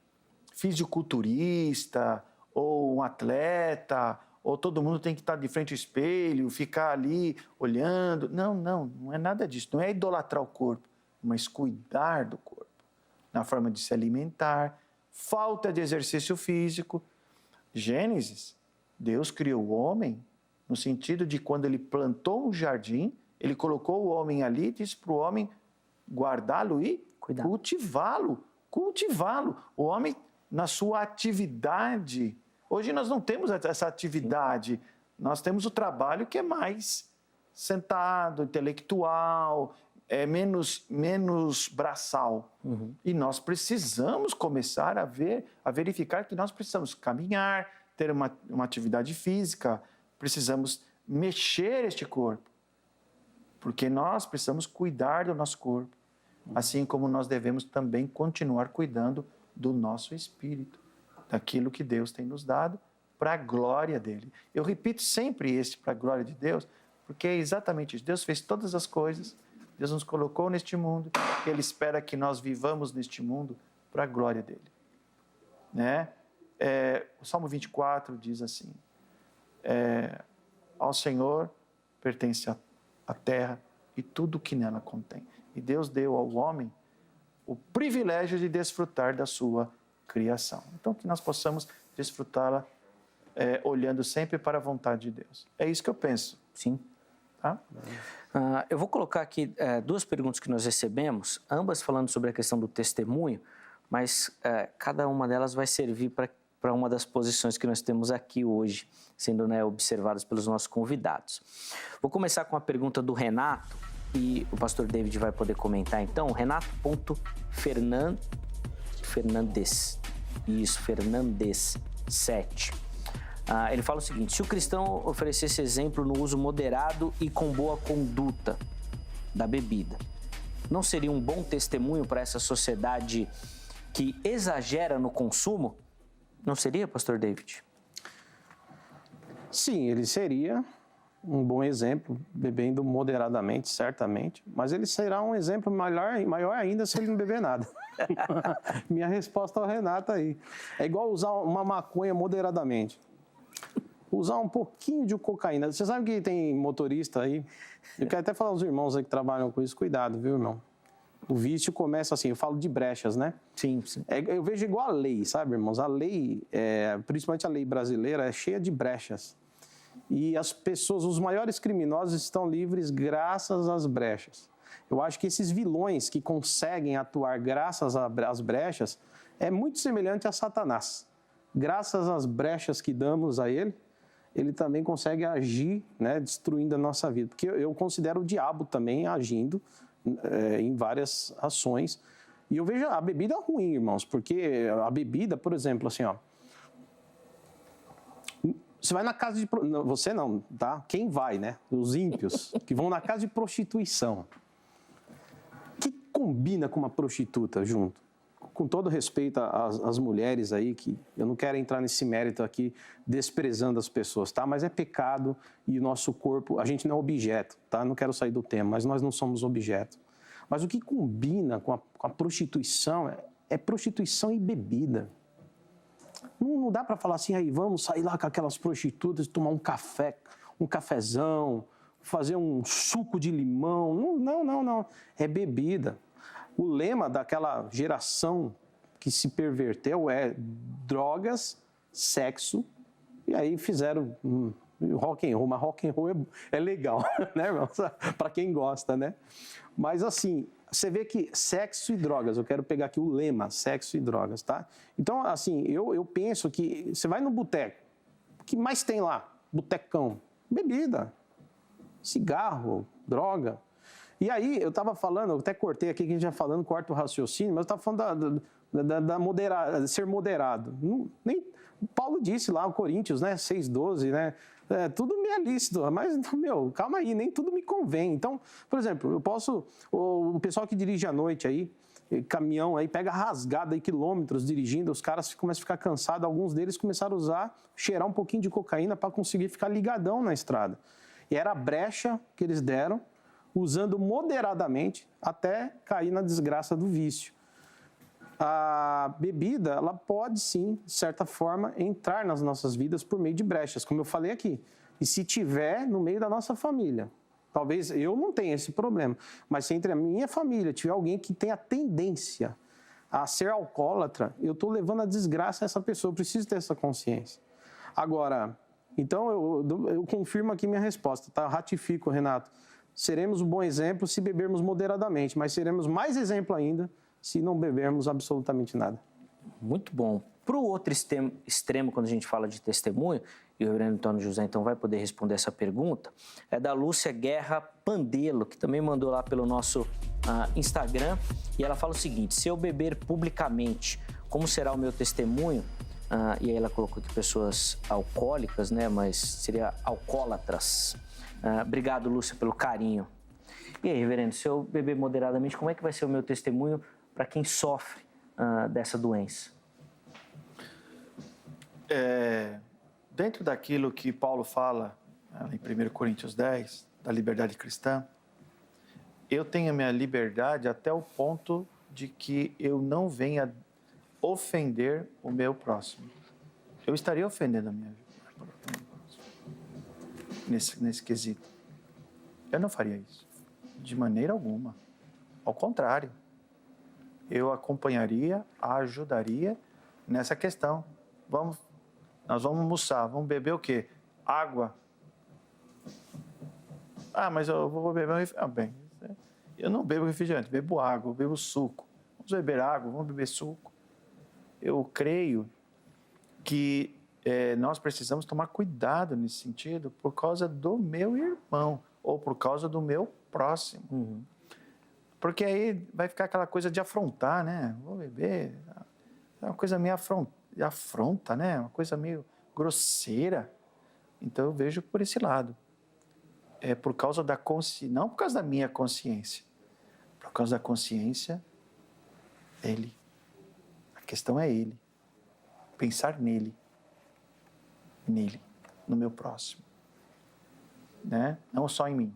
fisiculturista ou um atleta, ou todo mundo tem que estar de frente ao espelho, ficar ali olhando. Não é nada disso. Não é idolatrar o corpo, mas cuidar do corpo. Na forma de se alimentar, falta de exercício físico. Gênesis, Deus criou o homem no sentido de quando ele plantou um jardim, ele colocou o homem ali e disse para o homem guardá-lo e cultivá-lo. O homem, na sua atividade. Hoje nós não temos essa atividade. Nós temos o trabalho que é mais sentado, intelectual, menos braçal. E nós precisamos começar a verificar que nós precisamos caminhar, ter uma atividade física, precisamos mexer este corpo, porque nós precisamos cuidar do nosso corpo, assim como nós devemos também continuar cuidando do nosso espírito, daquilo que Deus tem nos dado para a glória dele. Eu repito sempre para a glória de Deus, porque é exatamente isso. Deus fez todas as coisas, Deus nos colocou neste mundo, Ele espera que nós vivamos neste mundo para a glória dele. Né? O Salmo 24 diz assim, ao Senhor pertence a terra e tudo o que nela contém. E Deus deu ao homem o privilégio de desfrutar da sua criação. Então, que nós possamos desfrutá-la olhando sempre para a vontade de Deus. É isso que eu penso. Sim. Tá? Eu vou colocar aqui duas perguntas que nós recebemos, ambas falando sobre a questão do testemunho, mas cada uma delas vai servir para uma das posições que nós temos aqui hoje, sendo observadas pelos nossos convidados. Vou começar com a pergunta do Renato, e o pastor David vai poder comentar então. Renato.Fernandes, 7. Ele fala o seguinte: se o cristão oferecesse exemplo no uso moderado e com boa conduta da bebida, não seria um bom testemunho para essa sociedade que exagera no consumo? Não seria, pastor David? Sim, ele seria um bom exemplo, bebendo moderadamente, certamente, mas ele será um exemplo maior ainda se ele não beber nada. Minha resposta ao Renato aí. É igual usar uma maconha moderadamente. Usar um pouquinho de cocaína. Você sabe que tem motorista aí? Eu quero até falar aos irmãos aí que trabalham com isso. Cuidado, viu, irmão? O vício começa assim, eu falo de brechas, né? Sim. Eu vejo igual a lei, sabe, irmãos? A lei, principalmente a lei brasileira, é cheia de brechas. E as pessoas, os maiores criminosos estão livres graças às brechas. Eu acho que esses vilões que conseguem atuar graças às brechas é muito semelhante a Satanás. Graças às brechas que damos a ele, ele também consegue agir, né, destruindo a nossa vida. Porque eu considero o diabo também agindo em várias ações. E eu vejo a bebida ruim, irmãos, porque a bebida, por exemplo, assim, ó, você vai na casa de... Você não, tá? Quem vai, né? Os ímpios, que vão na casa de prostituição. O que combina com uma prostituta junto? Com todo respeito às mulheres aí, que eu não quero entrar nesse mérito aqui, desprezando as pessoas, tá? Mas é pecado e o nosso corpo, a gente não é objeto, tá? Não quero sair do tema, mas nós não somos objeto. Mas o que combina com a prostituição é prostituição e bebida. Não dá para falar assim, aí vamos sair lá com aquelas prostitutas, tomar um café, um cafezão, fazer um suco de limão. Não. É bebida. O lema daquela geração que se perverteu é drogas, sexo, e aí fizeram rock and roll. Mas rock and roll é legal, né, irmão? Para quem gosta, né? Mas assim, você vê que sexo e drogas, eu quero pegar aqui o lema, sexo e drogas, tá? Então, assim, eu penso que você vai no boteco, o que mais tem lá? Botecão, bebida, cigarro, droga. E aí, eu estava falando, eu até cortei aqui, que a gente já falando, corta o raciocínio, mas eu estava falando de ser moderado. Nem Paulo disse lá, o Coríntios, né, 6:12, né? Tudo me é lícito, mas, calma aí, nem tudo me convém. Então, por exemplo, o pessoal que dirige à noite aí, caminhão aí, pega rasgada aí, quilômetros dirigindo, os caras começam a ficar cansados, alguns deles começaram a cheirar um pouquinho de cocaína para conseguir ficar ligadão na estrada. E era a brecha que eles deram, usando moderadamente até cair na desgraça do vício. A bebida, ela pode sim, de certa forma, entrar nas nossas vidas por meio de brechas, como eu falei aqui. E se tiver no meio da nossa família, talvez eu não tenha esse problema, mas se entre a minha família tiver alguém que tenha tendência a ser alcoólatra, eu estou levando a desgraça a essa pessoa, eu preciso ter essa consciência. Agora, então eu confirmo aqui minha resposta, tá? Eu ratifico, Renato. Seremos um bom exemplo se bebermos moderadamente, mas seremos mais exemplo ainda se não bebermos absolutamente nada. Muito bom. Para o outro extremo, quando a gente fala de testemunho, e o reverendo Antônio José então vai poder responder essa pergunta, é da Lúcia Guerra Pandelo, que também mandou lá pelo nosso Instagram, e ela fala o seguinte: se eu beber publicamente, como será o meu testemunho? E aí ela colocou aqui pessoas alcoólicas, né, mas seria alcoólatras. Obrigado, Lúcia, pelo carinho. E aí, reverendo, se eu beber moderadamente, como é que vai ser o meu testemunho para quem sofre dessa doença? Dentro daquilo que Paulo fala em 1 Coríntios 10, da liberdade cristã, eu tenho a minha liberdade até o ponto de que eu não venha ofender o meu próximo. Eu estaria ofendendo a minha vida nesse quesito. Eu não faria isso, de maneira alguma. Ao contrário, eu acompanharia, ajudaria nessa questão. Nós vamos almoçar, vamos beber o quê? Água. Mas eu vou beber um refrigerante. Bem, eu não bebo refrigerante, bebo água, eu bebo suco. Vamos beber água, vamos beber suco. Eu creio que nós precisamos tomar cuidado nesse sentido por causa do meu irmão ou por causa do meu próximo. Uhum. Porque aí vai ficar aquela coisa de afrontar, né? Vou beber. É uma coisa meio afronta, né? Uma coisa meio grosseira. Então eu vejo por esse lado. É por causa da consciência, não por causa da minha consciência. Por causa da consciência, ele. A questão é ele. Pensar nele, no meu próximo. Né? Não só em mim.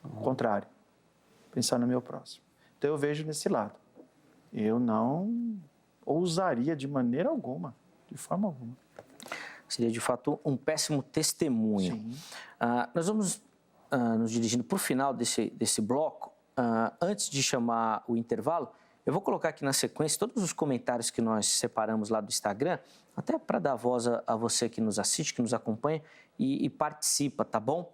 Ao contrário. Pensar no meu próximo. Então eu vejo nesse lado. Eu não ousaria de maneira alguma, de forma alguma. Seria de fato um péssimo testemunho. Sim. Nós vamos nos dirigindo para o final desse bloco. Antes de chamar o intervalo, eu vou colocar aqui na sequência todos os comentários que nós separamos lá do Instagram, até para dar voz a você que nos assiste, que nos acompanha e participa, tá bom?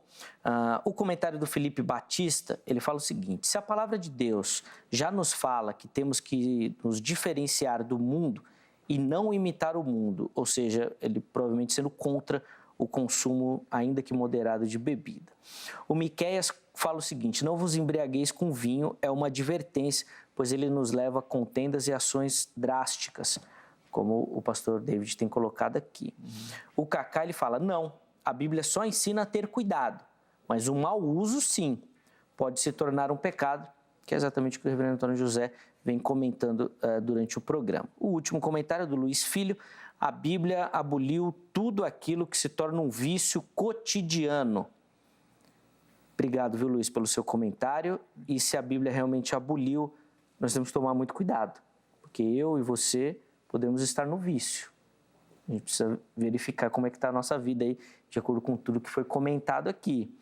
O comentário do Felipe Batista, ele fala o seguinte: se a palavra de Deus já nos fala que temos que nos diferenciar do mundo e não imitar o mundo, ou seja, ele provavelmente sendo contra o consumo, ainda que moderado, de bebida. O Miqueias fala o seguinte: não vos embriagueis com vinho, é uma advertência, pois ele nos leva a contendas e ações drásticas, como o pastor David tem colocado aqui. O Cacá, ele fala: não, a Bíblia só ensina a ter cuidado, mas o mau uso, sim, pode se tornar um pecado, que é exatamente o que o reverendo Antônio José vem comentando durante o programa. O último comentário do Luiz Filho: a Bíblia aboliu tudo aquilo que se torna um vício cotidiano. Obrigado, viu, Luiz, pelo seu comentário. E se a Bíblia realmente aboliu, nós temos que tomar muito cuidado, porque eu e você podemos estar no vício. A gente precisa verificar como é que está a nossa vida aí, de acordo com tudo que foi comentado aqui.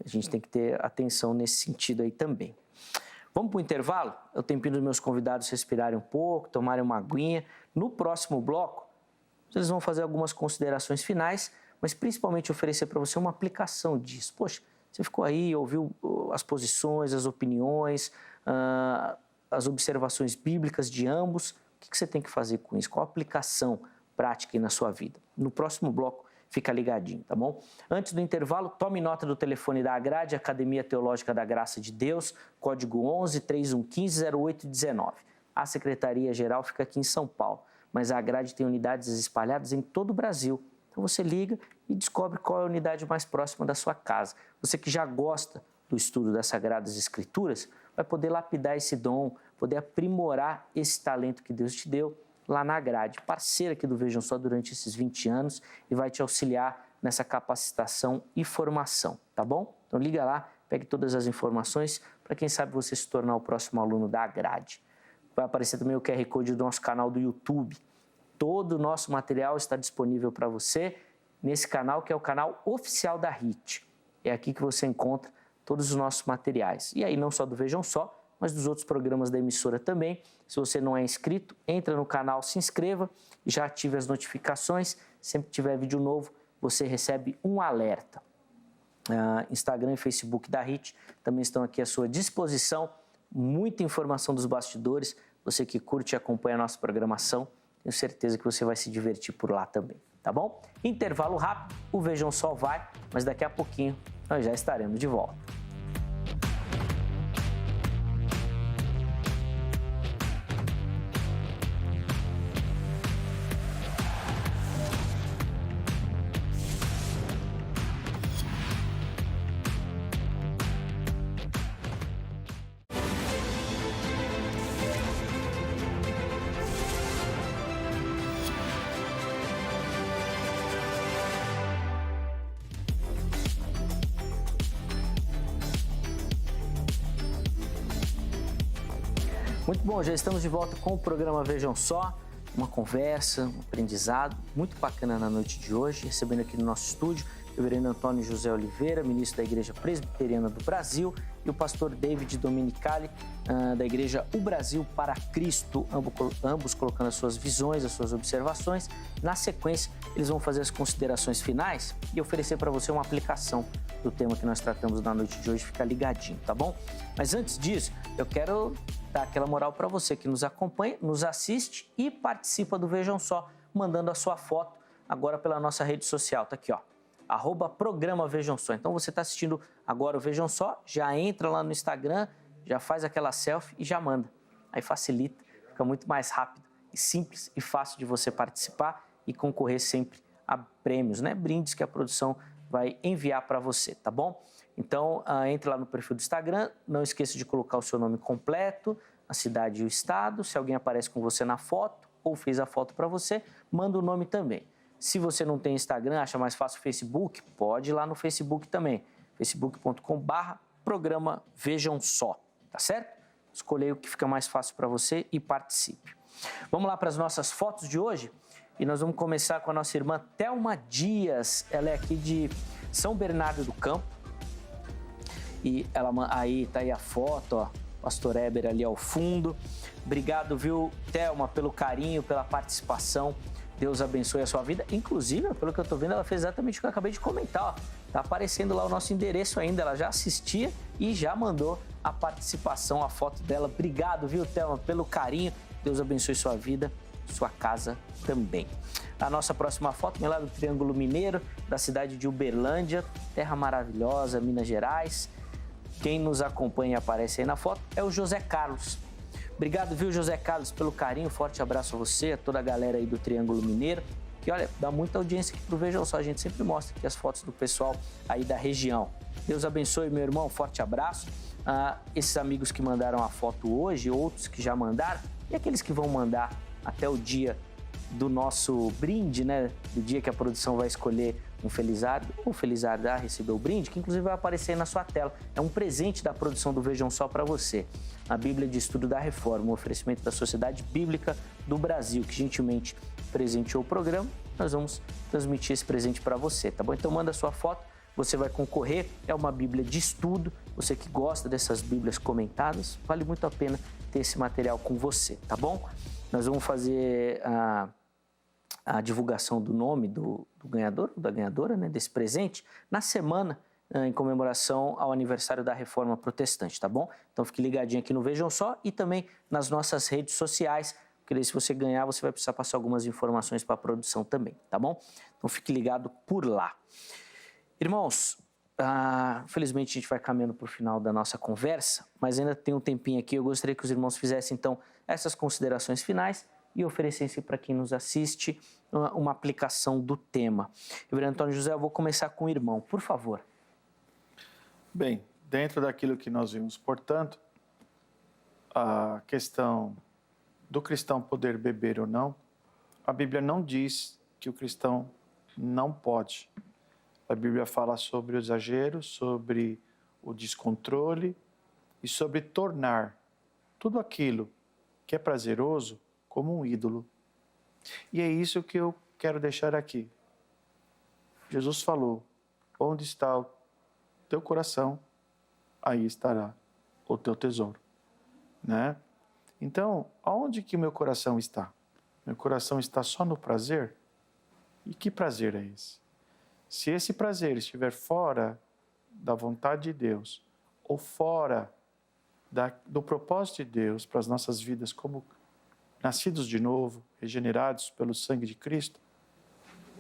A gente tem que ter atenção nesse sentido aí também. Vamos para o intervalo? Eu tenho pedido aos meus convidados respirarem um pouco, tomarem uma aguinha. No próximo bloco, eles vão fazer algumas considerações finais, mas principalmente oferecer para você uma aplicação disso. Poxa, você ficou aí, ouviu as posições, as opiniões, as observações bíblicas de ambos. O que você tem que fazer com isso? Qual a aplicação prática aí na sua vida? No próximo bloco, fica ligadinho, tá bom? Antes do intervalo, tome nota do telefone da Agrade, Academia Teológica da Graça de Deus, código 11-3115-0819. A Secretaria-Geral fica aqui em São Paulo, mas a Agrade tem unidades espalhadas em todo o Brasil. Então você liga e descobre qual é a unidade mais próxima da sua casa. Você que já gosta do estudo das Sagradas Escrituras, vai poder lapidar esse dom, poder aprimorar esse talento que Deus te deu lá na Agrade, parceira aqui do Vejam Só durante esses 20 anos e vai te auxiliar nessa capacitação e formação, tá bom? Então liga lá, pegue todas as informações para quem sabe você se tornar o próximo aluno da grade. Vai aparecer também o QR Code do nosso canal do YouTube. Todo o nosso material está disponível para você nesse canal, que é o canal oficial da HIT. É aqui que você encontra todos os nossos materiais. E aí não só do Vejam Só, mas dos outros programas da emissora também. Se você não é inscrito, entra no canal, se inscreva e já ative as notificações. Sempre que tiver vídeo novo, você recebe um alerta. Instagram e Facebook da HIT também estão aqui à sua disposição. Muita informação dos bastidores. Você que curte e acompanha a nossa programação, tenho certeza que você vai se divertir por lá também, tá bom? Intervalo rápido, o Vejam Só vai, mas daqui a pouquinho nós já estaremos de volta. Muito bom, já estamos de volta com o programa Vejam Só, uma conversa, um aprendizado muito bacana na noite de hoje, recebendo aqui no nosso estúdio o reverendo Antônio José Oliveira, ministro da Igreja Presbiteriana do Brasil, e o pastor David Domenicali, da Igreja O Brasil para Cristo, ambos colocando as suas visões, as suas observações. Na sequência, eles vão fazer as considerações finais e oferecer para você uma aplicação do tema que nós tratamos na noite de hoje. Fica ligadinho, tá bom? Mas antes disso, eu quero dar aquela moral para você que nos acompanha, nos assiste e participa do Vejam Só, mandando a sua foto agora pela nossa rede social. Tá aqui, ó. @programa Vejam Só. Então você está assistindo agora o Vejam Só, já entra lá no Instagram, já faz aquela selfie e já manda. Aí facilita, fica muito mais rápido e simples e fácil de você participar e concorrer sempre a prêmios, né? Brindes que a produção vai enviar para você, tá bom? Então entre lá no perfil do Instagram, não esqueça de colocar o seu nome completo, a cidade e o estado. Se alguém aparece com você na foto ou fez a foto para você, manda o nome também. Se você não tem Instagram, acha mais fácil o Facebook, pode ir lá no Facebook também, facebook.com/programa Vejam Só, tá certo? Escolha o que fica mais fácil para você e participe. Vamos lá para as nossas fotos de hoje e nós vamos começar com a nossa irmã Thelma Dias. Ela é aqui de São Bernardo do Campo e ela aí tá aí a foto, ó, pastor Eber ali ao fundo. Obrigado, viu, Thelma, pelo carinho, pela participação. Deus abençoe a sua vida. Inclusive, pelo que eu tô vendo, ela fez exatamente o que eu acabei de comentar. Ó. Tá aparecendo lá o nosso endereço ainda. Ela já assistia e já mandou a participação, a foto dela. Obrigado, viu, Thelma, pelo carinho. Deus abençoe sua vida, sua casa também. A nossa próxima foto vem lá do Triângulo Mineiro, da cidade de Uberlândia, terra maravilhosa, Minas Gerais. Quem nos acompanha e aparece aí na foto é o José Carlos. Obrigado, viu, José Carlos, pelo carinho. Forte abraço a você, a toda a galera aí do Triângulo Mineiro, que, olha, dá muita audiência aqui pro Vejam Só. A gente sempre mostra aqui as fotos do pessoal aí da região. Deus abençoe, meu irmão. Forte abraço. Esses amigos que mandaram a foto hoje, outros que já mandaram, e aqueles que vão mandar até o dia do nosso brinde, né? Do dia que a produção vai escolher um felizardo ou felizarda a receber o brinde, que inclusive vai aparecer aí na sua tela. É um presente da produção do Vejam Só para você. A Bíblia de Estudo da Reforma, um oferecimento da Sociedade Bíblica do Brasil, que gentilmente presenteou o programa. Nós vamos transmitir esse presente para você, tá bom? Então manda a sua foto, você vai concorrer. É uma Bíblia de estudo. Você que gosta dessas Bíblias comentadas, vale muito a pena ter esse material com você, tá bom? Nós vamos fazer a divulgação do nome do ganhador, da ganhadora, né, desse presente, na semana em comemoração ao aniversário da Reforma Protestante, tá bom? Então fique ligadinho aqui no Vejam Só e também nas nossas redes sociais, porque daí, se você ganhar, você vai precisar passar algumas informações para a produção também, tá bom? Então fique ligado por lá. Irmãos, felizmente a gente vai caminhando para o final da nossa conversa, mas ainda tem um tempinho aqui. Eu gostaria que os irmãos fizessem, então, essas considerações finais e oferecessem para quem nos assiste uma aplicação do tema. Reverendo Antônio José, eu vou começar com o irmão, por favor. Bem, dentro daquilo que nós vimos, portanto, a questão do cristão poder beber ou não, a Bíblia não diz que o cristão não pode. A Bíblia fala sobre o exagero, sobre o descontrole e sobre tornar tudo aquilo que é prazeroso como um ídolo. E é isso que eu quero deixar aqui. Jesus falou: onde está o teu coração, aí estará o teu tesouro, né? Então, aonde que o meu coração está? Meu coração está só no prazer? E que prazer é esse? Se esse prazer estiver fora da vontade de Deus, ou fora do propósito de Deus para as nossas vidas como nascidos de novo, regenerados pelo sangue de Cristo,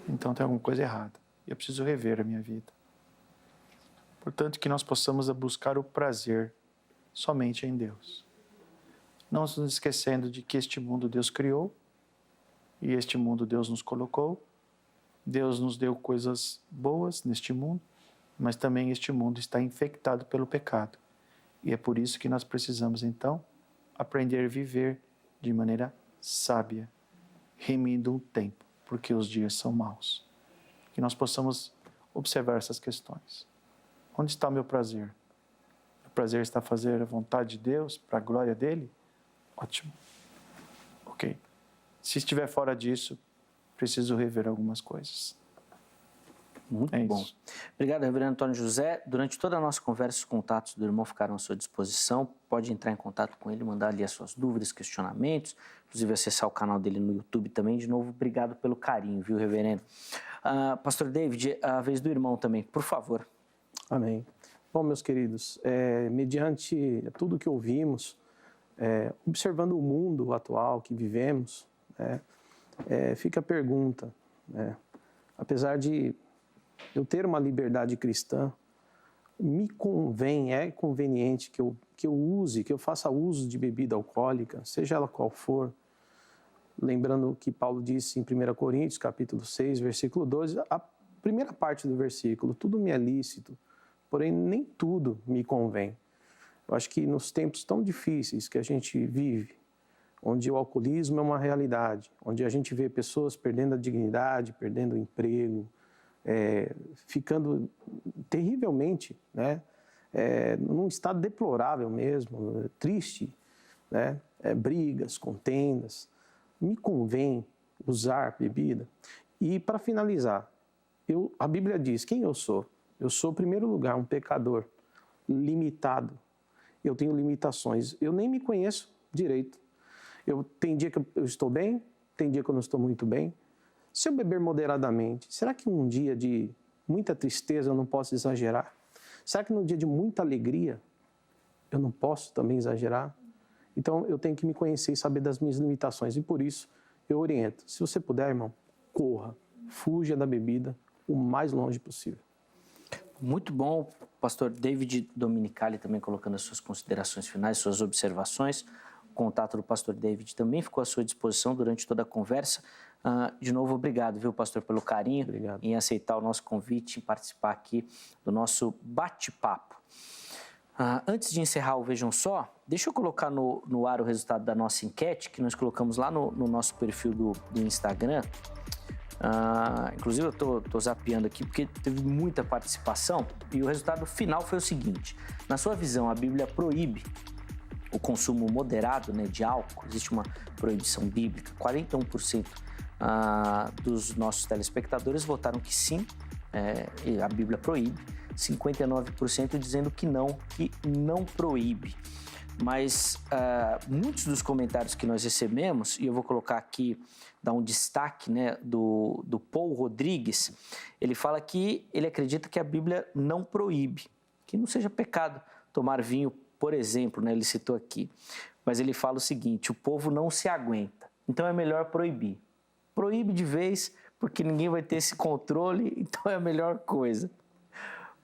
então tem alguma coisa errada. Eu preciso rever a minha vida. Portanto, que nós possamos buscar o prazer somente em Deus. Não nos esquecendo de que este mundo Deus criou, e este mundo Deus nos colocou. Deus nos deu coisas boas neste mundo, mas também este mundo está infectado pelo pecado. E é por isso que nós precisamos, então, aprender a viver de maneira sábia, remindo o tempo, porque os dias são maus. Que nós possamos observar essas questões. Onde está o meu prazer? O prazer está a fazer a vontade de Deus, para a glória dele? Ótimo. Ok. Se estiver fora disso, preciso rever algumas coisas. Muito bom. Obrigado, reverendo Antônio José. Durante toda a nossa conversa, os contatos do irmão ficaram à sua disposição. Pode entrar em contato com ele, mandar ali as suas dúvidas, questionamentos, inclusive acessar o canal dele no YouTube também. De novo, obrigado pelo carinho, viu, reverendo? Pastor David, a vez do irmão também, por favor. Amém. Bom, meus queridos, mediante tudo que ouvimos, observando o mundo atual que vivemos, fica a pergunta, apesar de eu ter uma liberdade cristã, é conveniente que eu faça uso de bebida alcoólica, seja ela qual for, lembrando que Paulo disse em 1 Coríntios, capítulo 6, versículo 12, a primeira parte do versículo: tudo me é lícito, porém nem tudo me convém. Eu acho que nos tempos tão difíceis que a gente vive, onde o alcoolismo é uma realidade, onde a gente vê pessoas perdendo a dignidade, perdendo o emprego, ficando terrivelmente, num estado deplorável mesmo, triste, brigas, contendas. Me convém usar bebida? E para finalizar, a Bíblia diz quem eu sou. Eu sou, em primeiro lugar, um pecador limitado. Eu tenho limitações. Eu nem me conheço direito. Tem dia que eu estou bem, tem dia que eu não estou muito bem. Se eu beber moderadamente, será que um dia de muita tristeza eu não posso exagerar? Será que num dia de muita alegria eu não posso também exagerar? Então eu tenho que me conhecer e saber das minhas limitações. E por isso eu oriento. Se você puder, irmão, corra, fuja da bebida o mais longe possível. Muito bom, pastor David Dominicali também colocando as suas considerações finais, suas observações. O contato do pastor David também ficou à sua disposição durante toda a conversa. De novo, obrigado, viu, pastor, pelo carinho. Obrigado. Em aceitar o nosso convite e participar aqui do nosso bate-papo. Antes de encerrar o Vejam Só, deixa eu colocar no ar o resultado da nossa enquete, que nós colocamos lá no nosso perfil do Instagram. Inclusive eu tô zapeando aqui porque teve muita participação e o resultado final foi o seguinte: na sua visão, a Bíblia proíbe o consumo moderado, de álcool? Existe uma proibição bíblica? 41% dos nossos telespectadores votaram que sim, a Bíblia proíbe, 59% dizendo que não proíbe. Mas muitos dos comentários que nós recebemos, e eu vou colocar aqui, dar um destaque do Paul Rodrigues, ele fala que ele acredita que a Bíblia não proíbe, que não seja pecado tomar vinho, por exemplo, ele citou aqui. Mas ele fala o seguinte: o povo não se aguenta, então é melhor proibir. Proíbe de vez, porque ninguém vai ter esse controle, então é a melhor coisa.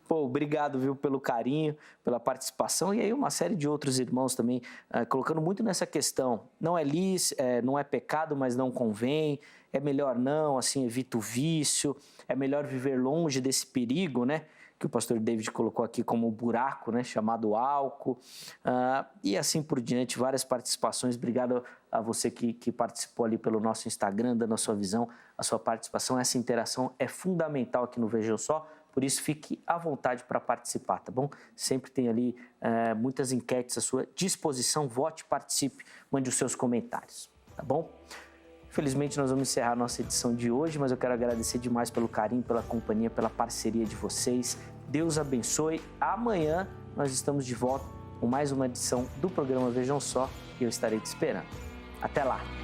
Pô, obrigado, viu, pelo carinho, pela participação. E aí uma série de outros irmãos também colocando muito nessa questão. Não é lícito, não é pecado, mas não convém. É melhor não, assim, evita o vício. É melhor viver longe desse perigo, que o pastor David colocou aqui como buraco, chamado álcool. E assim por diante, várias participações. Obrigado a você que participou ali pelo nosso Instagram, dando a sua visão, a sua participação. Essa interação é fundamental aqui no Vejam Só, Por isso, fique à vontade para participar, tá bom? Sempre tem ali muitas enquetes à sua disposição. Vote, participe, mande os seus comentários, tá bom? Infelizmente, nós vamos encerrar a nossa edição de hoje, mas eu quero agradecer demais pelo carinho, pela companhia, pela parceria de vocês. Deus abençoe. Amanhã nós estamos de volta com mais uma edição do programa Vejam Só e eu estarei te esperando. Até lá!